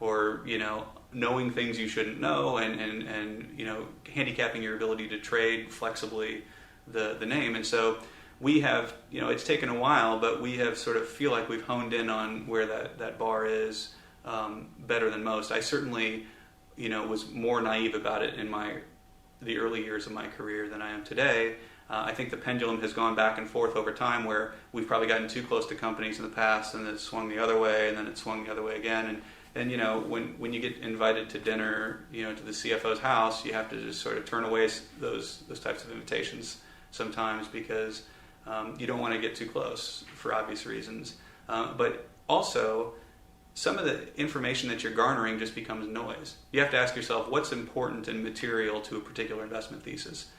or you know, knowing things you shouldn't know, and you know, handicapping your ability to trade flexibly the name. And so we have, you know, it's taken a while, but we have sort of feel like we've honed in on where that bar is better than most. I certainly, you know, was more naive about it in the early years of my career than I am today. I think the pendulum has gone back and forth over time, where we've probably gotten too close to companies in the past, and then it swung the other way, and then it swung the other way again. And you know, when you get invited to dinner, you know, to the CFO's house, you have to just sort of turn away those types of invitations sometimes, because you don't want to get too close for obvious reasons. But also, some of the information that you're garnering just becomes noise. You have to ask yourself, what's important and material to a particular investment thesis?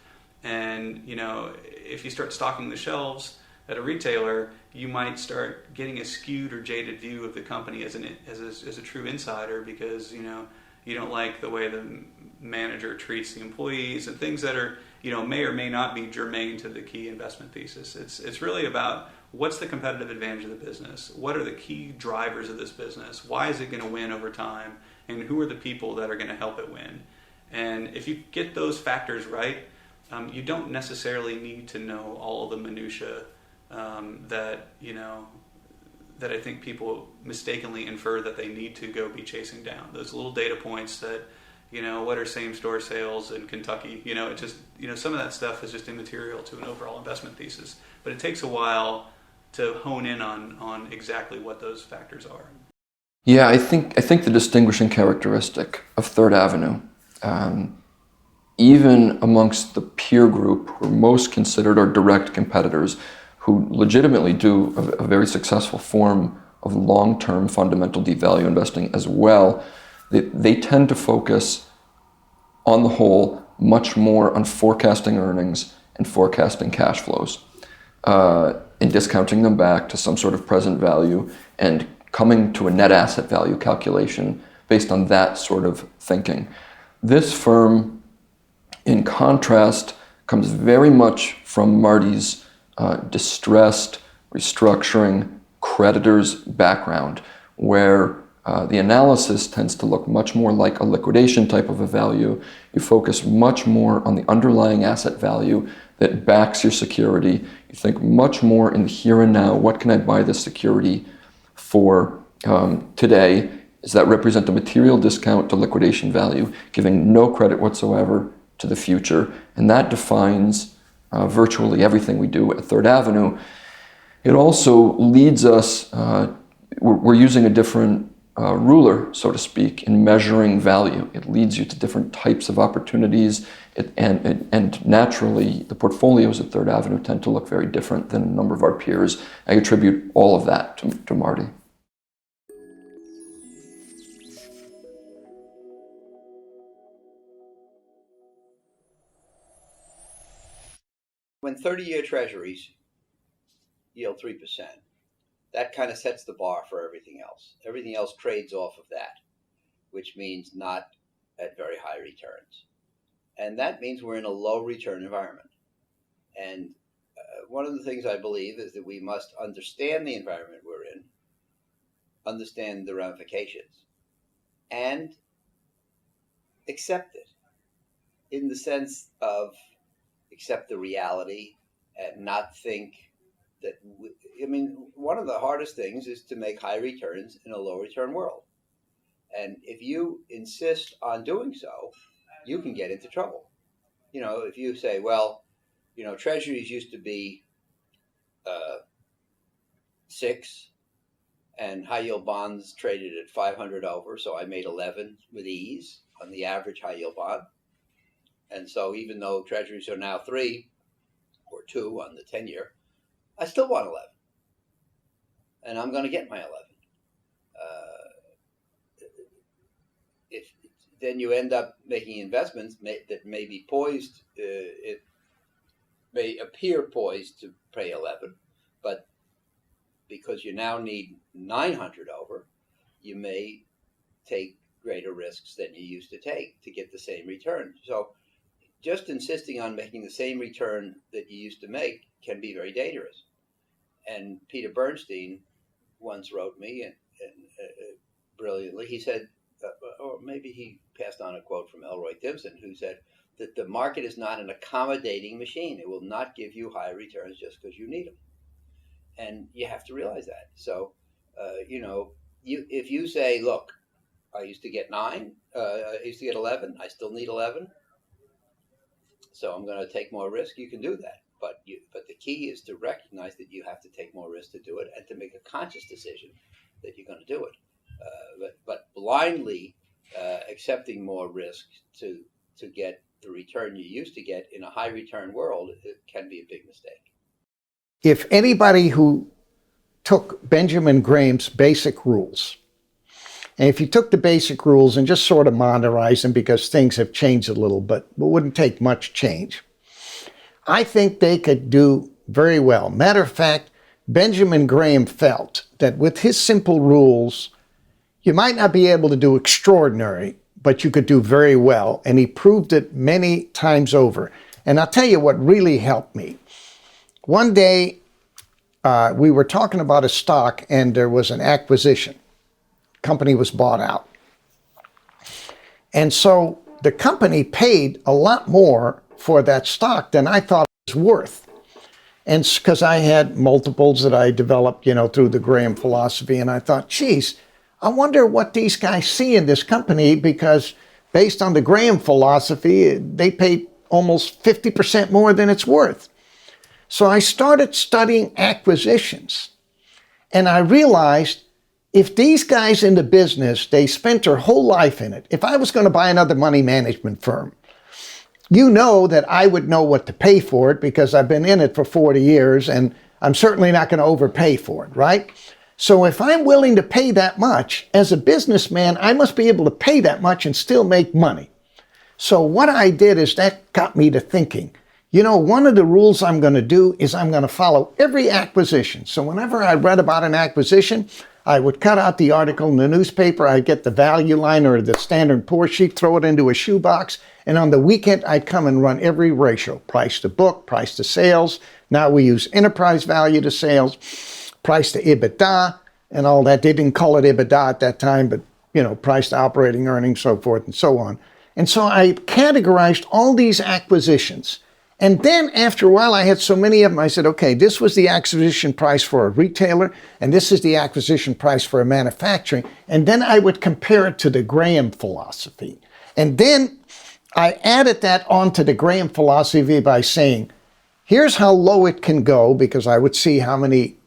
And you know, if you start stocking the shelves at a retailer, you might start getting a skewed or jaded view of the company as a true insider, because you know, you don't like the way the manager treats the employees and things that are, you know, may or may not be germane to the key investment thesis. It's really about what's the competitive advantage of the business, what are the key drivers of this business, why is it going to win over time, and who are the people that are going to help it win. And if you get those factors right, you don't necessarily need to know all the minutia that, you know, that I think people mistakenly infer that they need to go be chasing down. Those little data points that, you know, what are same-store sales in Kentucky? You know, it just, you know, some of that stuff is just immaterial to an overall investment thesis. But it takes a while to hone in on exactly what those factors are. Yeah, I think the distinguishing characteristic of Third Avenue, even amongst the peer group who are most considered our direct competitors, who legitimately do a very successful form of long-term fundamental deep value investing as well, they tend to focus, on the whole, much more on forecasting earnings and forecasting cash flows, and discounting them back to some sort of present value and coming to a net asset value calculation based on that sort of thinking. This firm, in contrast, comes very much from Marty's distressed, restructuring, creditors background, where the analysis tends to look much more like a liquidation type of a value. You focus much more on the underlying asset value that backs your security. You think much more in the here and now. What can I buy this security for today? Does that represent a material discount to liquidation value, giving no credit whatsoever to the future? And that defines virtually everything we do at Third Avenue. It also leads us, we're using a different ruler, so to speak, in measuring value. It leads you to different types of opportunities, and naturally the portfolios at Third Avenue tend to look very different than a number of our peers. I attribute all of that to Marty. When 30-year treasuries yield 3%, that kind of sets the bar for everything else. Everything else trades off of that, which means not at very high returns. And that means we're in a low return environment. And one of the things I believe is that we must understand the environment we're in, understand the ramifications, and accept it in the sense of accept the reality and not think that, one of the hardest things is to make high returns in a low return world. And if you insist on doing so, you can get into trouble. You know, if you say, well, Treasuries used to be 6, and high yield bonds traded at 500 over, so I made 11 with ease on the average high yield bond. And so even though treasuries are now 3 or 2 on the 10-year, I still want 11. And I'm going to get my 11. If then you end up making investments that may be poised, it may appear poised to pay 11, but because you now need 900 over, you may take greater risks than you used to take to get the same return. So just insisting on making the same return that you used to make can be very dangerous. And Peter Bernstein once wrote me, and brilliantly, he said, or maybe he passed on a quote from Elroy Timpson, who said that the market is not an accommodating machine. It will not give you high returns just because you need them. And you have to realize that. So, if you say, look, I used to get 9, I used to get 11, I still need 11, so I'm going to take more risk, you can do that. But the key is to recognize that you have to take more risk to do it and to make a conscious decision that you're going to do it. But blindly accepting more risk to get the return you used to get in a high return world, it can be a big mistake. If anybody who took Benjamin Graham's basic rules, and if you took the basic rules and just sort of modernized them because things have changed a little, but it wouldn't take much change, I think they could do very well. Matter of fact, Benjamin Graham felt that with his simple rules, you might not be able to do extraordinary, but you could do very well. And he proved it many times over. And I'll tell you what really helped me. One day, we were talking about a stock and there was an acquisition. Company was bought out. And so the company paid a lot more for that stock than I thought it was worth. And because I had multiples that I developed, through the Graham philosophy, and I thought, geez, I wonder what these guys see in this company, because based on the Graham philosophy, they paid almost 50% more than it's worth. So I started studying acquisitions, and I realized if these guys in the business, they spent their whole life in it. If I was going to buy another money management firm, you know that I would know what to pay for it because I've been in it for 40 years and I'm certainly not going to overpay for it, right? So if I'm willing to pay that much, as a businessman, I must be able to pay that much and still make money. So what I did is that got me to thinking, one of the rules I'm going to do is I'm going to follow every acquisition. So whenever I read about an acquisition, I would cut out the article in the newspaper, I'd get the value line or the Standard & Poor's sheet, throw it into a shoebox, and on the weekend I'd come and run every ratio, price to book, price to sales. Now we use enterprise value to sales, price to EBITDA, and all that. They didn't call it EBITDA at that time, but price to operating earnings, so forth and so on. And so I categorized all these acquisitions. And then after a while, I had so many of them, I said, okay, this was the acquisition price for a retailer, and this is the acquisition price for a manufacturing. And then I would compare it to the Graham philosophy. And then I added that onto the Graham philosophy by saying, here's how low it can go, because I would see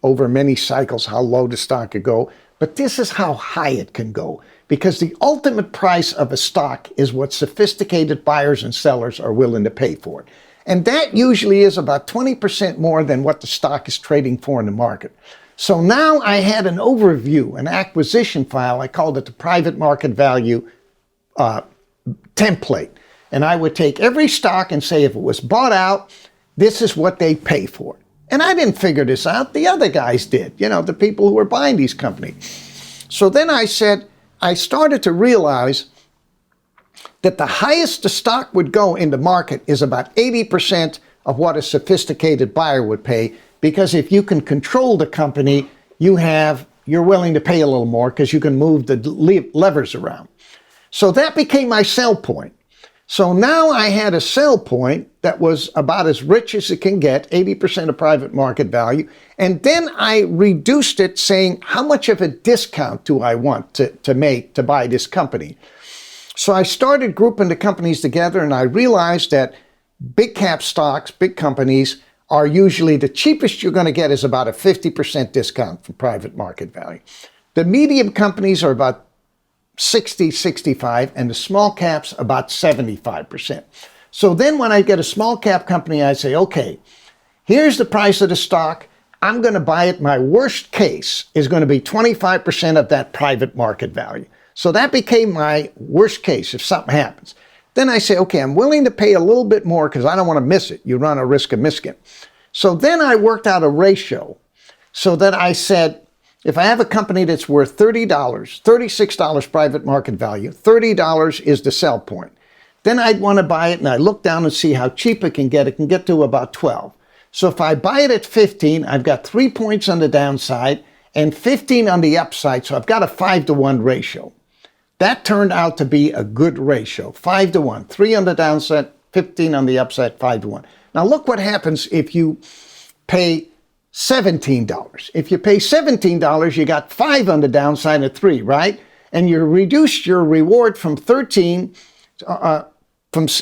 over many cycles, how low the stock could go. But this is how high it can go, because the ultimate price of a stock is what sophisticated buyers and sellers are willing to pay for it. And that usually is about 20% more than what the stock is trading for in the market. So now I had an overview, an acquisition file. I called it the private market value template. And I would take every stock and say, if it was bought out, this is what they pay for it. And I didn't figure this out. The other guys did, the people who were buying these companies. So then I started to realize that the highest the stock would go in the market is about 80% of what a sophisticated buyer would pay, because if you can control the company, you're willing to pay a little more because you can move the levers around. So that became my sell point. So now I had a sell point that was about as rich as it can get, 80% of private market value. And then I reduced it, saying, how much of a discount do I want to make to buy this company? So I started grouping the companies together, and I realized that big cap stocks, big companies are usually the cheapest you're going to get is about a 50% discount from private market value. The medium companies are about 60, 65, and the small caps about 75%. So then when I get a small cap company, I say, okay, here's the price of the stock. I'm going to buy it. My worst case is going to be 25% of that private market value. So that became my worst case if something happens. Then I say, okay, I'm willing to pay a little bit more because I don't want to miss it. You run a risk of missing it. So then I worked out a ratio so that I said, if I have a company that's worth $30, $36 private market value, $30 is the sell point. Then I'd want to buy it, and I look down and see how cheap it can get. It can get to about 12. So if I buy it at 15, I've got 3 points on the downside and 15 on the upside. So I've got a 5-to-1 ratio. That turned out to be a good ratio, 5-to-1, 3 on the downside, 15 on the upside, 5-to-1. Now look what happens if you pay $17. If you pay $17, you got 5 on the downside and 3, right? And you reduced your reward from 13,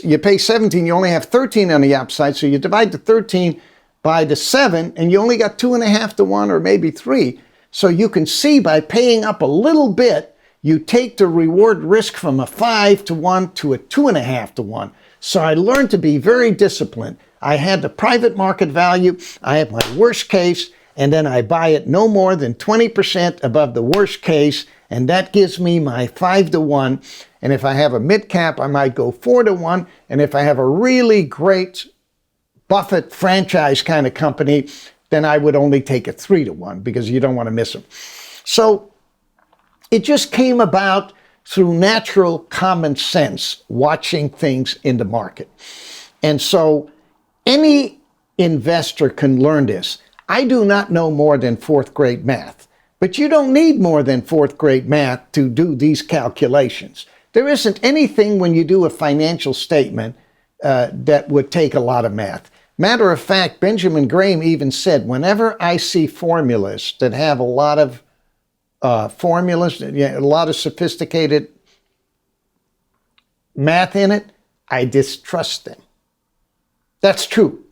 you pay 17, you only have 13 on the upside, so you divide the 13 by the 7, and you only got 2.5-to-1 or maybe 3. So you can see by paying up a little bit, you take the reward risk from a 5-to-1 to a 2.5-to-1. So I learned to be very disciplined. I had the private market value, I have my worst case, and then I buy it no more than 20% above the worst case, and that gives me my 5-to-1. And if I have a mid cap, I might go 4-to-1. And if I have a really great Buffett franchise kind of company, then I would only take a 3-to-1 because you don't want to miss them. So it just came about through natural common sense, watching things in the market. And so any investor can learn this. I do not know more than 4th grade math, but you don't need more than 4th grade math to do these calculations. There isn't anything when you do a financial statement that would take a lot of math. Matter of fact, Benjamin Graham even said, whenever I see formulas that have a lot of formulas, a lot of sophisticated math in it, I distrust them. That's true.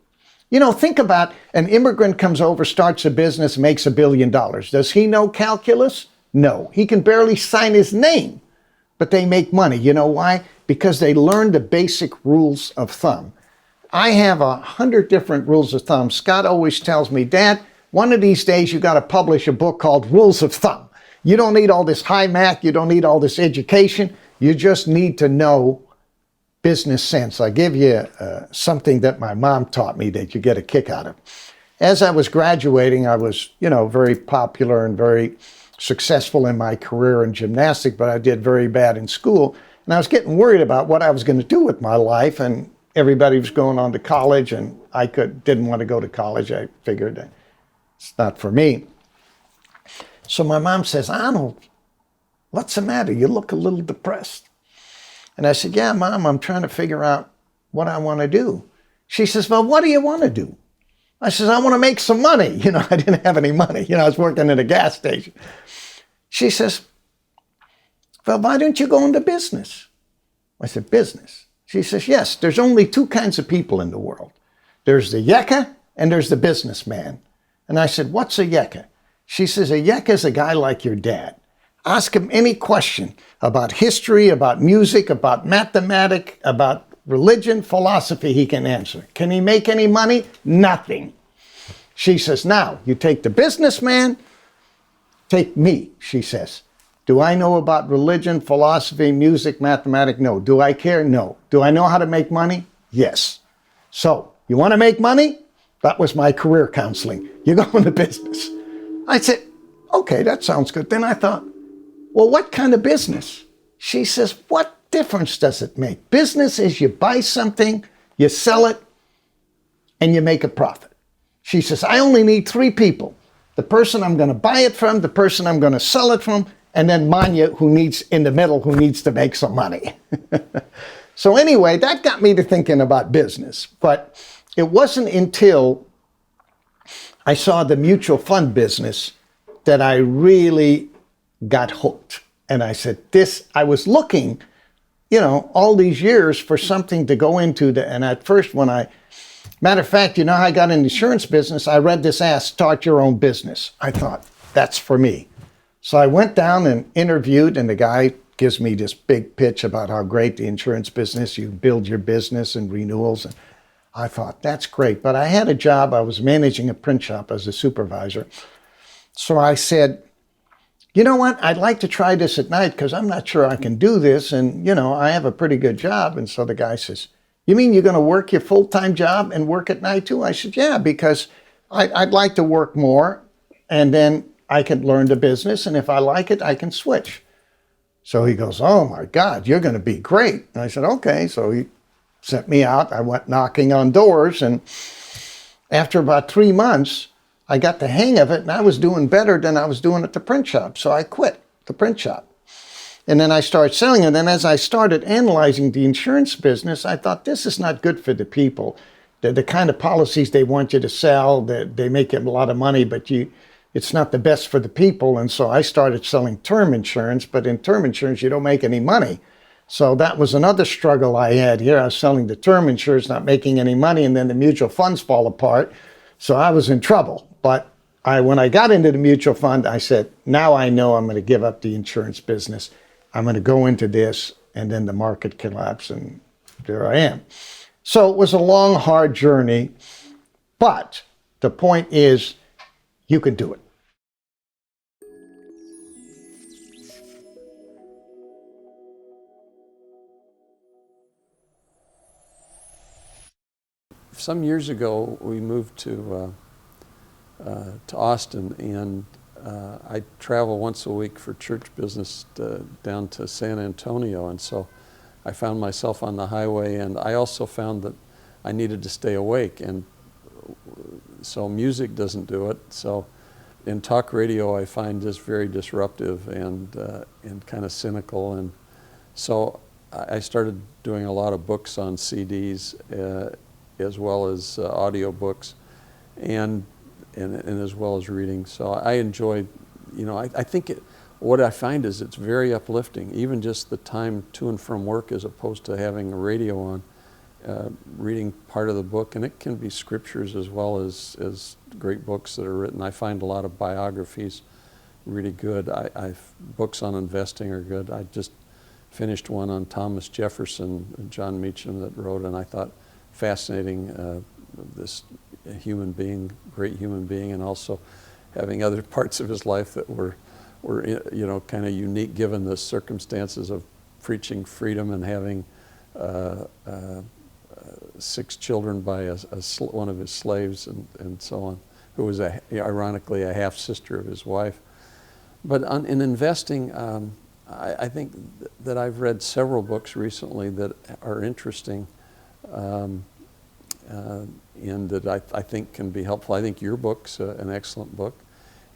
You know, think about an immigrant comes over, starts a business, makes $1 billion. Does he know calculus? No. He can barely sign his name, but they make money. You know why? Because they learned the basic rules of thumb. I have 100 different rules of thumb. Scott always tells me, Dad, one of these days you got to publish a book called Rules of Thumb. You don't need all this high math. You don't need all this education. You just need to know business sense. I give you something that my mom taught me that you get a kick out of. As I was graduating, I was, very popular and very successful in my career in gymnastics, but I did very bad in school. And I was getting worried about what I was going to do with my life. And everybody was going on to college, and I didn't want to go to college. I figured that it's not for me. So my mom says, Arnold, what's the matter? You look a little depressed. And I said, yeah, Mom, I'm trying to figure out what I want to do. She says, well, what do you want to do? I says, I want to make some money. I didn't have any money. I was working at a gas station. She says, well, why don't you go into business? I said, business? She says, yes, there's only 2 kinds of people in the world. There's the yucca and there's the businessman. And I said, what's a yucca? She says, a yucca is a guy like your dad. Ask him any question about history, about music, about mathematics, about religion, philosophy, he can answer. Can he make any money? Nothing. She says, now, you take the businessman, take me, she says. Do I know about religion, philosophy, music, mathematics? No. Do I care? No. Do I know how to make money? Yes. So, you want to make money? That was my career counseling. You go into business. I said, okay, that sounds good. Then I thought, well, what kind of business? She says, what difference does it make? Business is you buy something, you sell it, and you make a profit. She says, I only need 3 people. The person I'm going to buy it from, the person I'm going to sell it from, and then Manya, who needs in the middle, who needs to make some money. So anyway, that got me to thinking about business. But it wasn't until I saw the mutual fund business that I really got hooked. And I said, I was looking you know, all these years for something to go into and at first matter of fact, you know how I got in the insurance business? I read this start your own business. I thought, that's for me. So I went down and interviewed, and the guy gives me this big pitch about how great the insurance business, you build your business and renewals. And I thought, that's great. But I had a job, I was managing a print shop as a supervisor. So I said, you know what, I'd like to try this at night because I'm not sure I can do this. And, you know, I have a pretty good job. And so the guy says, you mean you're going to work your full-time job and work at night too? I said, yeah, because I'd like to work more and then I can learn the business. And if I like it, I can switch. So he goes, oh my God, you're going to be great. And I said, okay. So he sent me out. I went knocking on doors. And after about 3 months, I got the hang of it, and I was doing better than I was doing at the print shop. So I quit the print shop. And then I started selling it. And then as I started analyzing the insurance business, I thought, this is not good for the people. The kind of policies they want you to sell, they make you a lot of money, but it's not the best for the people. And so I started selling term insurance, but in term insurance, you don't make any money. So that was another struggle I had here. I was selling the term insurance, not making any money, and then the mutual funds fall apart. So I was in trouble. But when I got into the mutual fund, I said, now I know I'm going to give up the insurance business. I'm going to go into this, and then the market collapsed, and there I am. So it was a long, hard journey, but the point is, you can do it. Some years ago, we moved to Austin, and I travel once a week for church business down to San Antonio, and so I found myself on the highway, and I also found that I needed to stay awake, and so music doesn't do it. So in talk radio, I find just very disruptive and kind of cynical, and so I started doing a lot of books on CDs as well as audio books, and as well as reading. So I enjoy, you know, I think what I find is it's very uplifting, even just the time to and from work as opposed to having a radio on, reading part of the book, and it can be scriptures as well as great books that are written. I find a lot of biographies really good. Books on investing are good. I just finished one on Thomas Jefferson, John Meacham that wrote, and I thought fascinating, this human being, great human being, and also having other parts of his life that were you know, kind of unique given the circumstances of preaching freedom and having 6 children by one of his slaves and so on, who was ironically a half-sister of his wife. But in investing, I think that I've read several books recently that are interesting and that I think can be helpful. I think your book's an excellent book,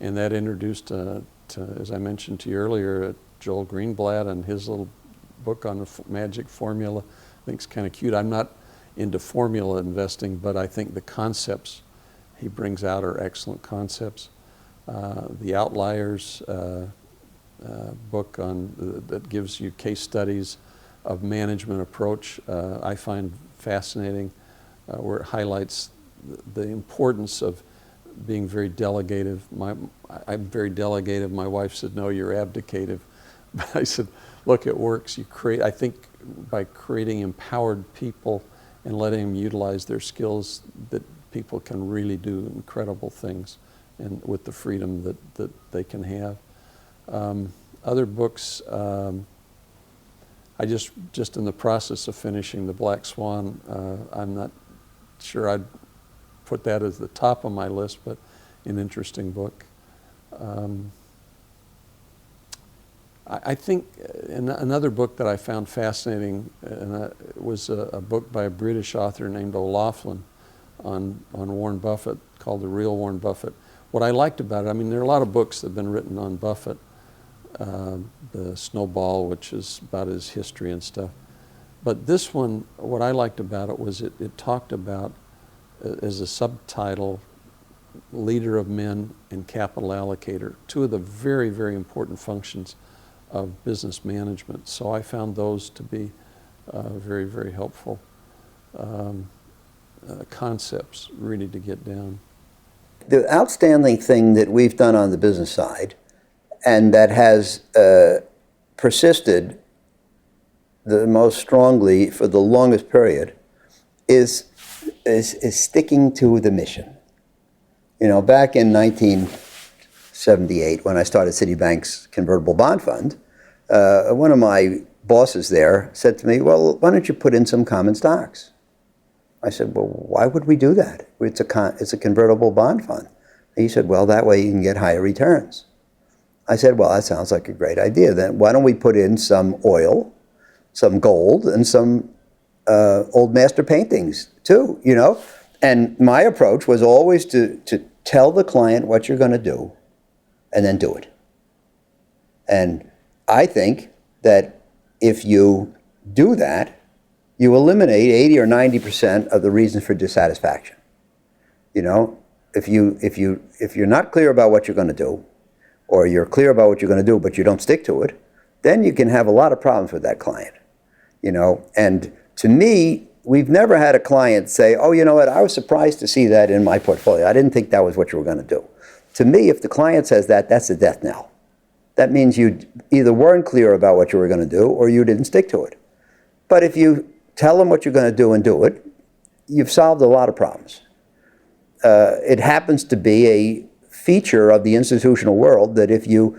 and that introduced, as I mentioned to you earlier, Joel Greenblatt and his little book on the magic formula. I think it's kind of cute. I'm not into formula investing, but I think the concepts he brings out are excellent concepts. The Outliers book that gives you case studies of management approach, I find fascinating, where it highlights the importance of being very delegative. I'm very delegative. My wife said, no, you're abdicative. But I said, look, it works. I think by creating empowered people and letting them utilize their skills, that people can really do incredible things, and with the freedom that they can have. Other books, I just in the process of finishing The Black Swan. I'm not sure I'd put that as the top of my list, but an interesting book. I think another book that I found fascinating was a book by a British author named O'Loughlin on Warren Buffett, called The Real Warren Buffett. What I liked about it, I mean, there are a lot of books that have been written on Buffett, the Snowball, which is about his history and stuff. But this one, what I liked about it was it talked about, as a subtitle, leader of men and capital allocator, two of the very, very important functions of business management. So I found those to be very, very helpful concepts really to get down. The outstanding thing that we've done on the business side, and that has persisted the most strongly for the longest period, is sticking to the mission. You know, back in 1978, when I started Citibank's convertible bond fund, one of my bosses there said to me, well, why don't you put in some common stocks? I said, well, why would we do that? It's a convertible bond fund. And he said, well, that way you can get higher returns. I said, well, that sounds like a great idea. Then why don't we put in some oil, some gold, and some old master paintings too, you know? And my approach was always to tell the client what you're going to do and then do it. And I think that if you do that, you eliminate 80 or 90% of the reasons for dissatisfaction. You know, if you're not clear about what you're going to do, or you're clear about what you're going to do, but you don't stick to it, then you can have a lot of problems with that client. You know, and to me, we've never had a client say, oh, you know what, I was surprised to see that in my portfolio. I didn't think that was what you were going to do. To me, if the client says that, that's a death knell. That means you either weren't clear about what you were going to do, or you didn't stick to it. But if you tell them what you're going to do and do it, you've solved a lot of problems. It happens to be a feature of the institutional world that if you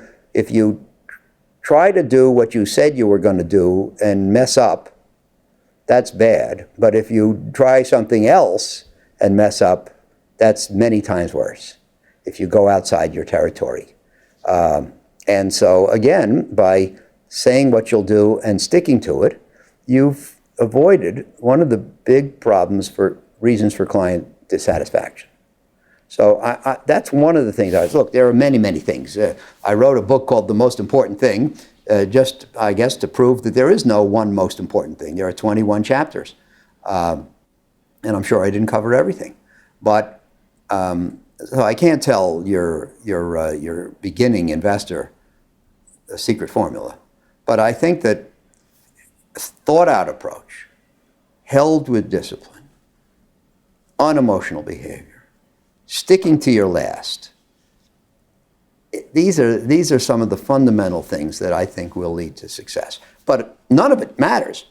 try to do what you said you were going to do and mess up, that's bad. But if you try something else and mess up, that's many times worse if you go outside your territory. And so again, by saying what you'll do and sticking to it, you've avoided one of the big reasons for client dissatisfaction. So that's one of the things. Look, there are many, many things. I wrote a book called The Most Important Thing, just, I guess, to prove that there is no one most important thing. There are 21 chapters. And I'm sure I didn't cover everything. But so I can't tell your beginning investor a secret formula. But I think that a thought-out approach, held with discipline, unemotional behavior, sticking to your last, these are some of the fundamental things that I think will lead to success. But none of it matters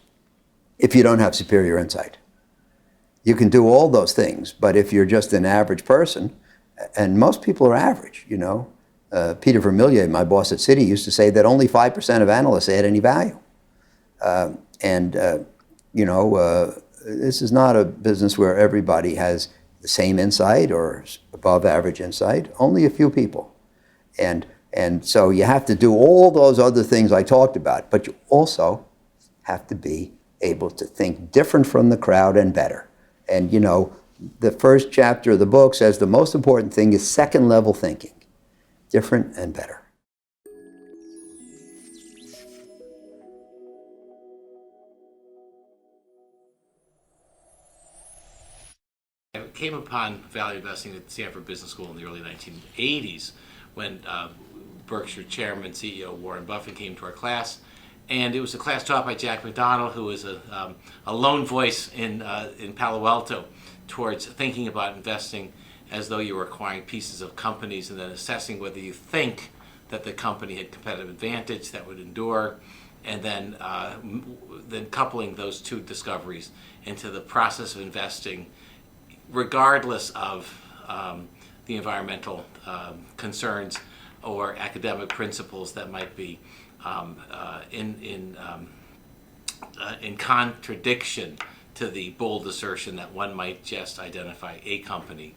if you don't have superior insight. You can do all those things, but if you're just an average person, and most people are average, you know. Peter Vermillier, my boss at Citi, used to say that only 5% of analysts add any value. You know, this is not a business where everybody has the same insight or above average insight, only a few people. And so you have to do all those other things I talked about, but you also have to be able to think different from the crowd and better. And you know, the first chapter of the book says the most important thing is second level thinking, different and better. I came upon value investing at Stanford Business School in the early 1980s when Berkshire Chairman, CEO Warren Buffett came to our class. And it was a class taught by Jack McDonald, who was a lone voice in Palo Alto towards thinking about investing as though you were acquiring pieces of companies and then assessing whether you think that the company had competitive advantage that would endure, and then coupling those two discoveries into the process of investing, regardless of the environmental concerns or academic principles that might be in contradiction to the bold assertion that one might just identify a company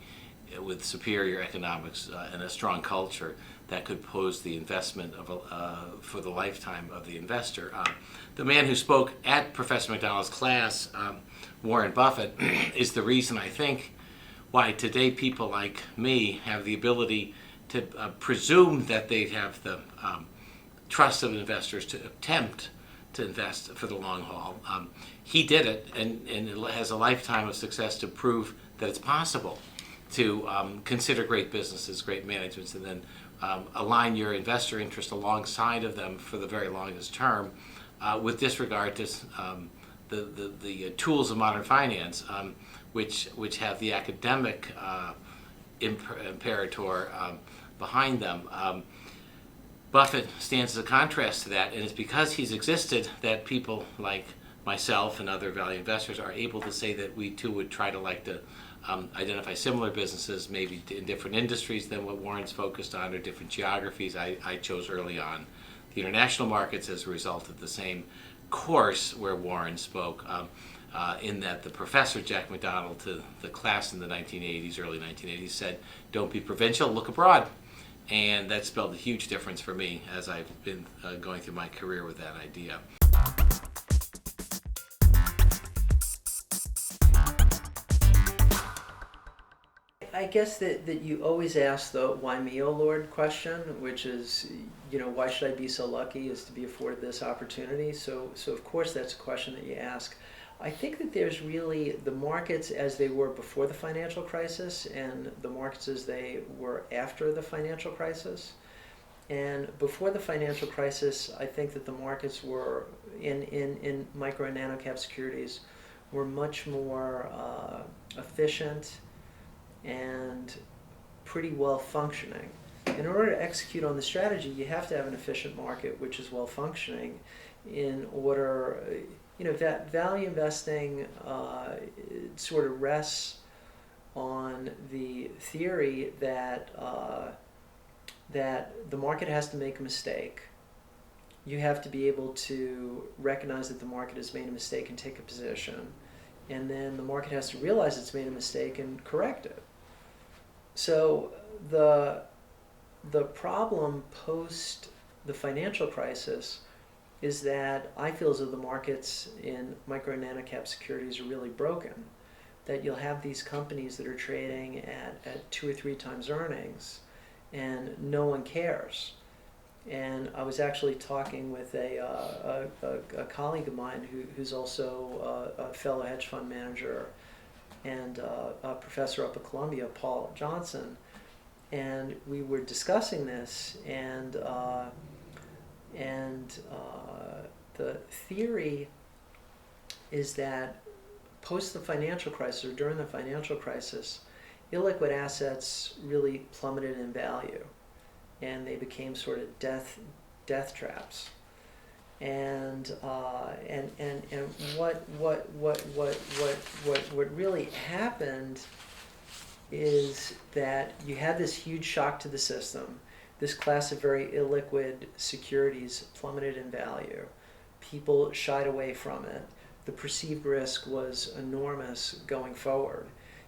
with superior economics and a strong culture that could pose the investment of for the lifetime of the investor. The man who spoke at Professor McDonald's class, Warren Buffett, is the reason, I think, why today people like me have the ability to presume that they have the trust of investors to attempt to invest for the long haul. He did it, and it has a lifetime of success to prove that it's possible to consider great businesses, great managements, and then align your investor interest alongside of them for the very longest term, with disregard to the tools of modern finance, which have the academic imperator behind them. Buffett stands as a contrast to that, and it's because he's existed that people like myself and other value investors are able to say that we too would try to identify similar businesses, maybe in different industries than what Warren's focused on, or different geographies. I chose early on the international markets as a result of the same course where Warren spoke, in that the professor, Jack McDonald, to the class in the 1980s, early 1980s, said, "Don't be provincial, look abroad." And that spelled a huge difference for me as I've been going through my career with that idea. I guess that you always ask the why me, O Lord question, which is, why should I be so lucky as to be afforded this opportunity? So of course that's a question that you ask. I think that there's really the markets as they were before the financial crisis and the markets as they were after the financial crisis. And before the financial crisis, I think that the markets were in micro and nano cap securities were much more efficient and pretty well functioning. In order to execute on the strategy, you have to have an efficient market which is well functioning in order, that value investing sort of rests on the theory that that the market has to make a mistake. You have to be able to recognize that the market has made a mistake and take a position, and then the market has to realize it's made a mistake and correct it. So the problem post the financial crisis is that I feel as though the markets in micro and nano cap securities are really broken. That you'll have these companies that are trading at 2 or 3 times earnings, and no one cares. And I was actually talking with a colleague of mine who's also a fellow hedge fund manager and a professor up at Columbia, Paul Johnson, and we were discussing this, and the theory is that post the financial crisis or during the financial crisis, illiquid assets really plummeted in value, and they became sort of death traps. And what really happened is that you had this huge shock to the system. This class of very illiquid securities plummeted in value. People shied away from it. The perceived risk was enormous going forward.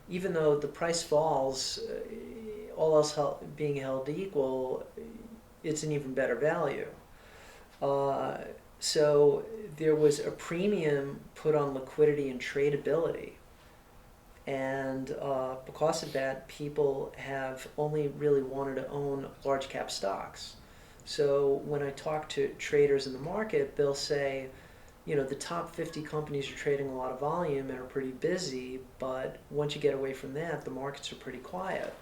Even though the price falls, all else being held equal, it's an even better value. So there was a premium put on liquidity and tradability. And because of that, people have only really wanted to own large cap stocks. So when I talk to traders in the market, they'll say, the top 50 companies are trading a lot of volume and are pretty busy, but once you get away from that, the markets are pretty quiet.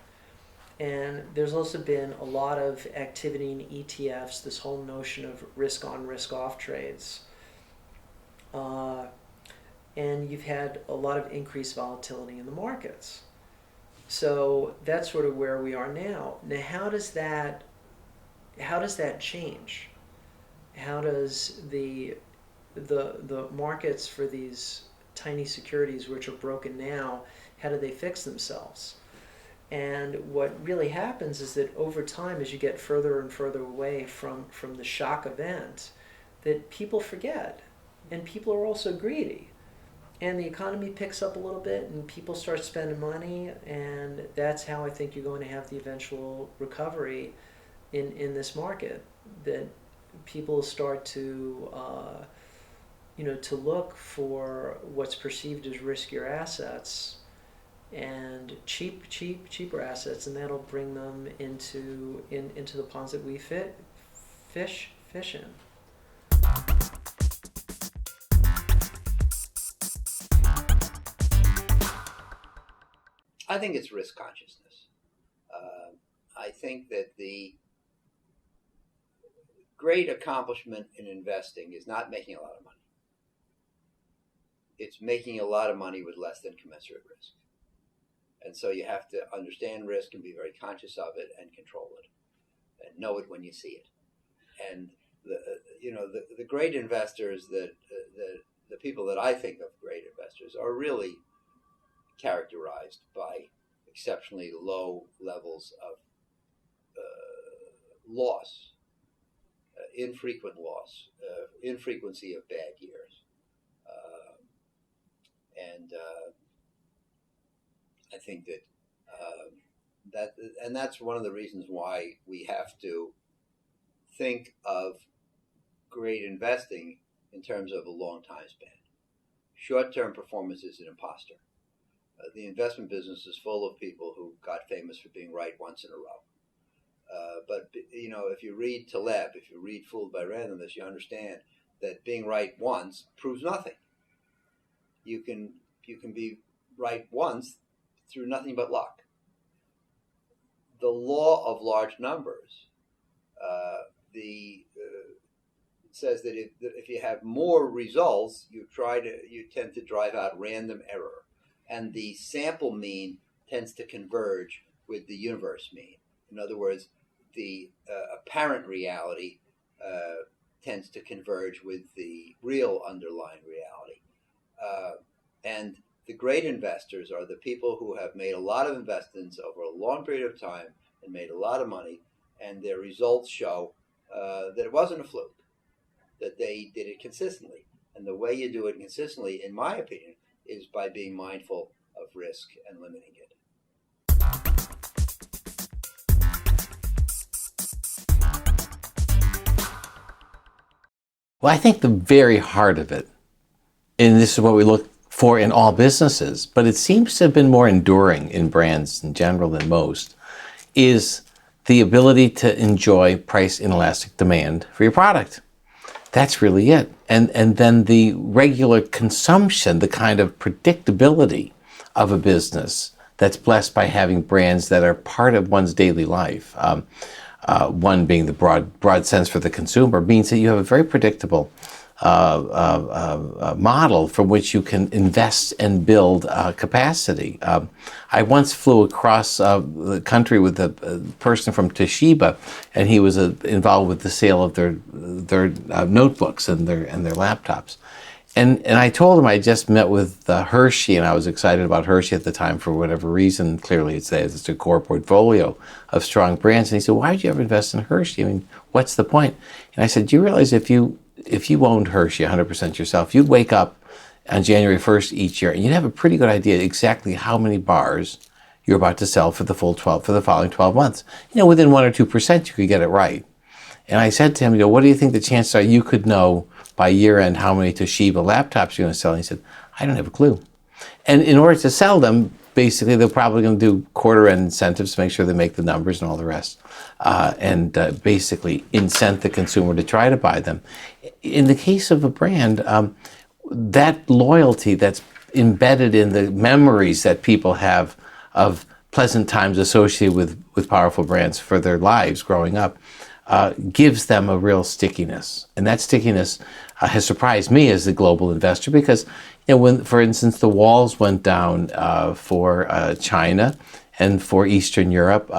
And there's also been a lot of activity in ETFs, this whole notion of risk on, risk off trades. And you've had a lot of increased volatility in the markets. So that's sort of where we are now. Now, how does that change? How does the markets for these tiny securities, which are broken now, how do they fix themselves? And what really happens is that over time, as you get further and further away from the shock event, that people forget, and people are also greedy. And the economy picks up a little bit and people start spending money, and that's how I think you're going to have the eventual recovery in this market, that people start to to look for what's perceived as riskier assets and cheaper assets, and that'll bring them into the ponds that we fish in. I think it's risk consciousness. I think that the great accomplishment in investing is not making a lot of money. It's making a lot of money with less than commensurate risk. And so you have to understand risk and be very conscious of it and control it and know it when you see it. And the great investors the people that I think of great investors are really characterized by exceptionally low levels of loss, infrequent loss, infrequency of bad years. I think that's one of the reasons why we have to think of great investing in terms of a long time span. Short-term performance is an imposter. The investment business is full of people who got famous for being right once in a row. But if you read Taleb, if you read Fooled by Randomness, you understand that being right once proves nothing. You can be right once through nothing but luck. The law of large numbers says that if you have more results, you tend to drive out random error, and the sample mean tends to converge with the universe mean. In other words, the apparent reality tends to converge with the real underlying reality. And the great investors are the people who have made a lot of investments over a long period of time and made a lot of money, and their results show that it wasn't a fluke, that they did it consistently. And the way you do it consistently, in my opinion, is by being mindful of risk and limiting it. Well, I think the very heart of it, and this is what we look for in all businesses, but it seems to have been more enduring in brands in general than most, is the ability to enjoy price inelastic demand for your product. That's really it. And then the regular consumption, the kind of predictability of a business that's blessed by having brands that are part of one's daily life. One being the broad sense for the consumer, means that you have a very predictable model from which you can invest and build capacity. I once flew across the country with a person from Toshiba, and he was involved with the sale of their notebooks and their laptops. And I told him I just met with Hershey, and I was excited about Hershey at the time for whatever reason. Clearly, it's a core portfolio of strong brands. And he said, "Why did you ever invest in Hershey? I mean, what's the point?" And I said, "Do you realize if you owned Hershey 100% yourself, you'd wake up on January 1st each year, and you'd have a pretty good idea exactly how many bars you're about to sell for the following 12 months. Within 1 or 2%, you could get it right." And I said to him, "What do you think the chances are you could know by year end how many Toshiba laptops you're going to sell?" And he said, "I don't have a clue." And in order to sell them, basically, they're probably going to do quarter end incentives to make sure they make the numbers and all the rest, and basically incent the consumer to try to buy them. In the case of a brand, that loyalty that's embedded in the memories that people have of pleasant times associated with powerful brands for their lives growing up gives them a real stickiness. And that stickiness has surprised me as a global investor because, when, for instance, the walls went down for China and for Eastern Europe,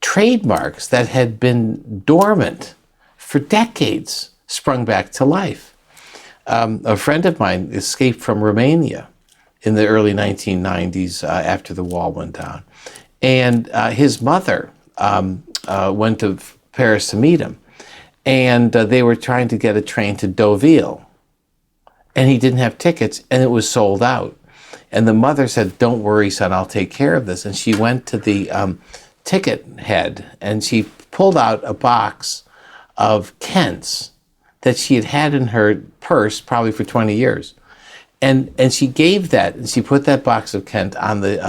trademarks that had been dormant for decades sprung back to life. A friend of mine escaped from Romania in the early 1990s after the wall went down. And his mother went to Paris to meet him. And they were trying to get a train to Deauville. And he didn't have tickets, and it was sold out. And the mother said, "Don't worry, son, I'll take care of this." And she went to the ticket head, and she pulled out a box of Kents that she had had in her purse probably for 20 years. And she gave that, and she put that box of Kent on the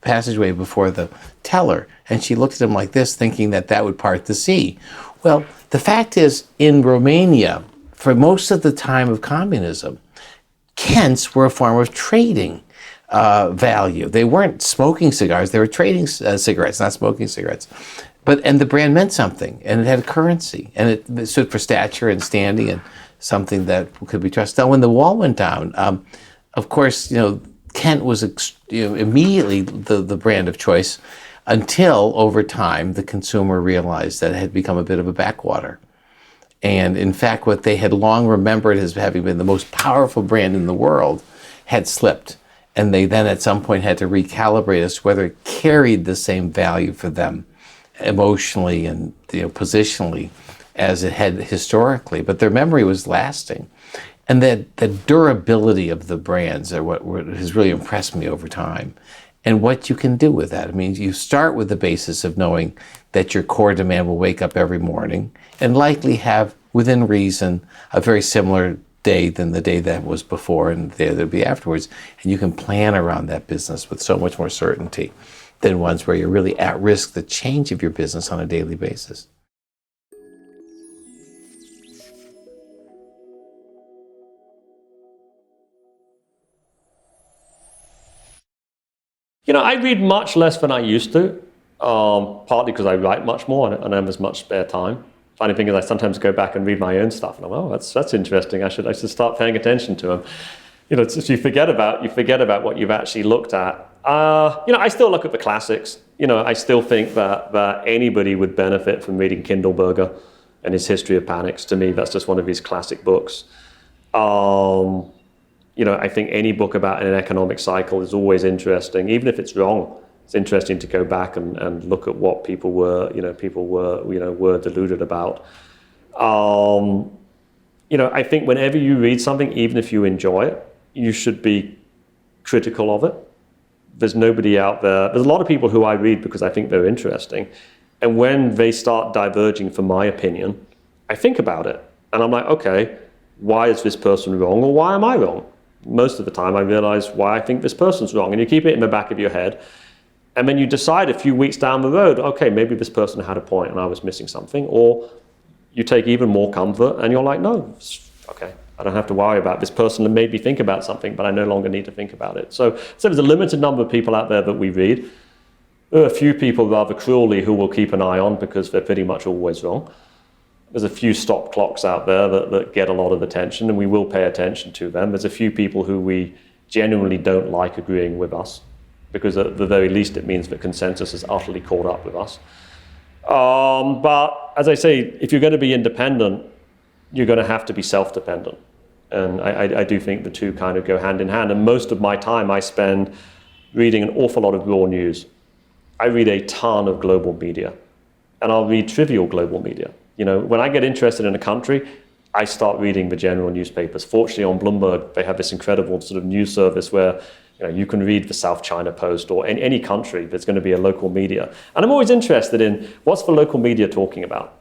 passageway before the teller, and she looked at him like this, thinking that would part the sea. Well, the fact is, in Romania, for most of the time of communism, Kents were a form of trading value. They weren't smoking cigars, they were trading cigarettes, not smoking cigarettes. And the brand meant something, and it had a currency, and it stood for stature and standing, and something that could be trusted. Now, when the wall went down, of course, Kent was immediately the brand of choice, until over time the consumer realized that it had become a bit of a backwater. And in fact, what they had long remembered as having been the most powerful brand in the world had slipped. And they then at some point had to recalibrate as to whether it carried the same value for them emotionally and positionally as it had historically. But their memory was lasting. And the durability of the brands are what has really impressed me over time. And what you can do with that. I mean, you start with the basis of knowing that your core demand will wake up every morning and likely have, within reason, a very similar day than the day that was before and the day that'll be afterwards. And you can plan around that business with so much more certainty than ones where you're really at risk the change of your business on a daily basis. I read much less than I used to, partly because I write much more and I don't have as much spare time. Funny thing is, I sometimes go back and read my own stuff, and I'm, oh, that's interesting. I should start paying attention to them. You forget about what you've actually looked at. I still look at the classics. I still think that anybody would benefit from reading Kindleberger and his History of Panics. To me, that's just one of his classic books. I think any book about an economic cycle is always interesting, even if it's wrong. It's interesting to go back and look at what people were deluded about. I think whenever you read something, even if you enjoy it, you should be critical of it. There's nobody out there. There's a lot of people who I read because I think they're interesting. And when they start diverging from my opinion, I think about it. And I'm like, okay, why is this person wrong or why am I wrong? Most of the time I realize why I think this person's wrong. And you keep it in the back of your head. And then you decide a few weeks down the road, okay, maybe this person had a point and I was missing something. Or you take even more comfort and you're like, no, okay, I don't have to worry about this person that made me think about something, but I no longer need to think about it. So there's a limited number of people out there that we read. There are a few people rather cruelly who we'll keep an eye on because they're pretty much always wrong. There's a few stop clocks out there that get a lot of attention, and we will pay attention to them. There's a few people who we genuinely don't like agreeing with us, because at the very least it means that consensus is utterly caught up with us. But as I say, if you're going to be independent, you're going to have to be self-dependent. And I do think the two kind of go hand in hand. And most of my time I spend reading an awful lot of raw news. I read a ton of global media, and I'll read trivial global media. When I get interested in a country, I start reading the general newspapers. Fortunately, on Bloomberg, they have this incredible sort of news service where you can read the South China Post, or in any country there's going to be a local media. And I'm always interested in what's the local media talking about.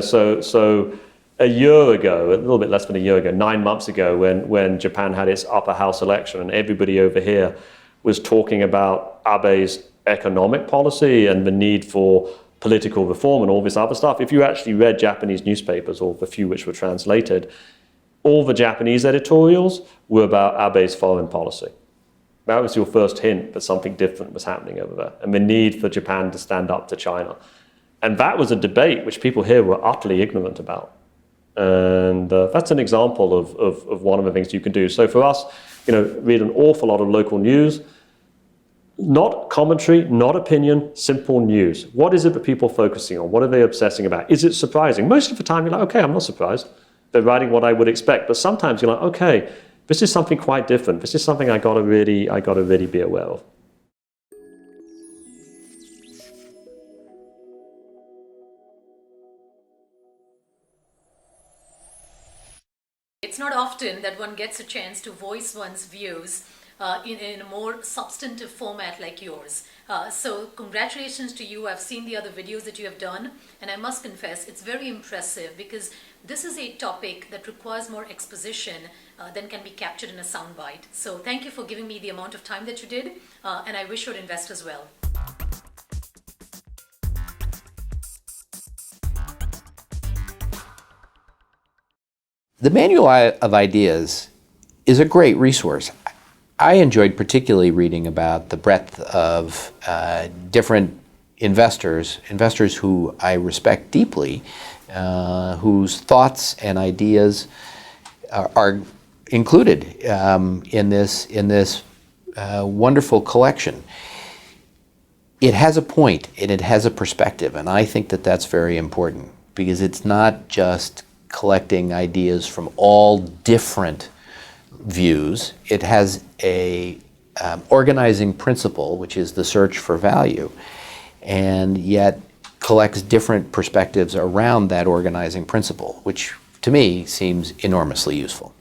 So a year ago, a little bit less than a year ago, 9 months ago, when Japan had its upper house election, and everybody over here was talking about Abe's economic policy and the need for political reform and all this other stuff. If you actually read Japanese newspapers, or the few which were translated, all the Japanese editorials were about Abe's foreign policy. That was your first hint that something different was happening over there, and the need for Japan to stand up to China. And that was a debate which people here were utterly ignorant about. And that's an example of one of the things you can do. So for us, read an awful lot of local news, not commentary, not opinion, simple news. What is it that people are focusing on? What are they obsessing about? Is it surprising? Most of the time you're like, okay, I'm not surprised. They're writing what I would expect. But sometimes you're like, okay, this is something quite different. This is something I gotta really be aware of. It's not often that one gets a chance to voice one's views in a more substantive format like yours. So congratulations to you. I've seen the other videos that you have done, and I must confess it's very impressive, because this is a topic that requires more exposition than can be captured in a soundbite. So thank you for giving me the amount of time that you did, and I wish your investors well. The Manual of Ideas is a great resource. I enjoyed particularly reading about the breadth of different investors who I respect deeply, whose thoughts and ideas are included in this wonderful collection. It has a point and it has a perspective, and I think that that's very important, because it's not just collecting ideas from all different views. It has a organizing principle, which is the search for value, and yet collects different perspectives around that organizing principle, which to me seems enormously useful.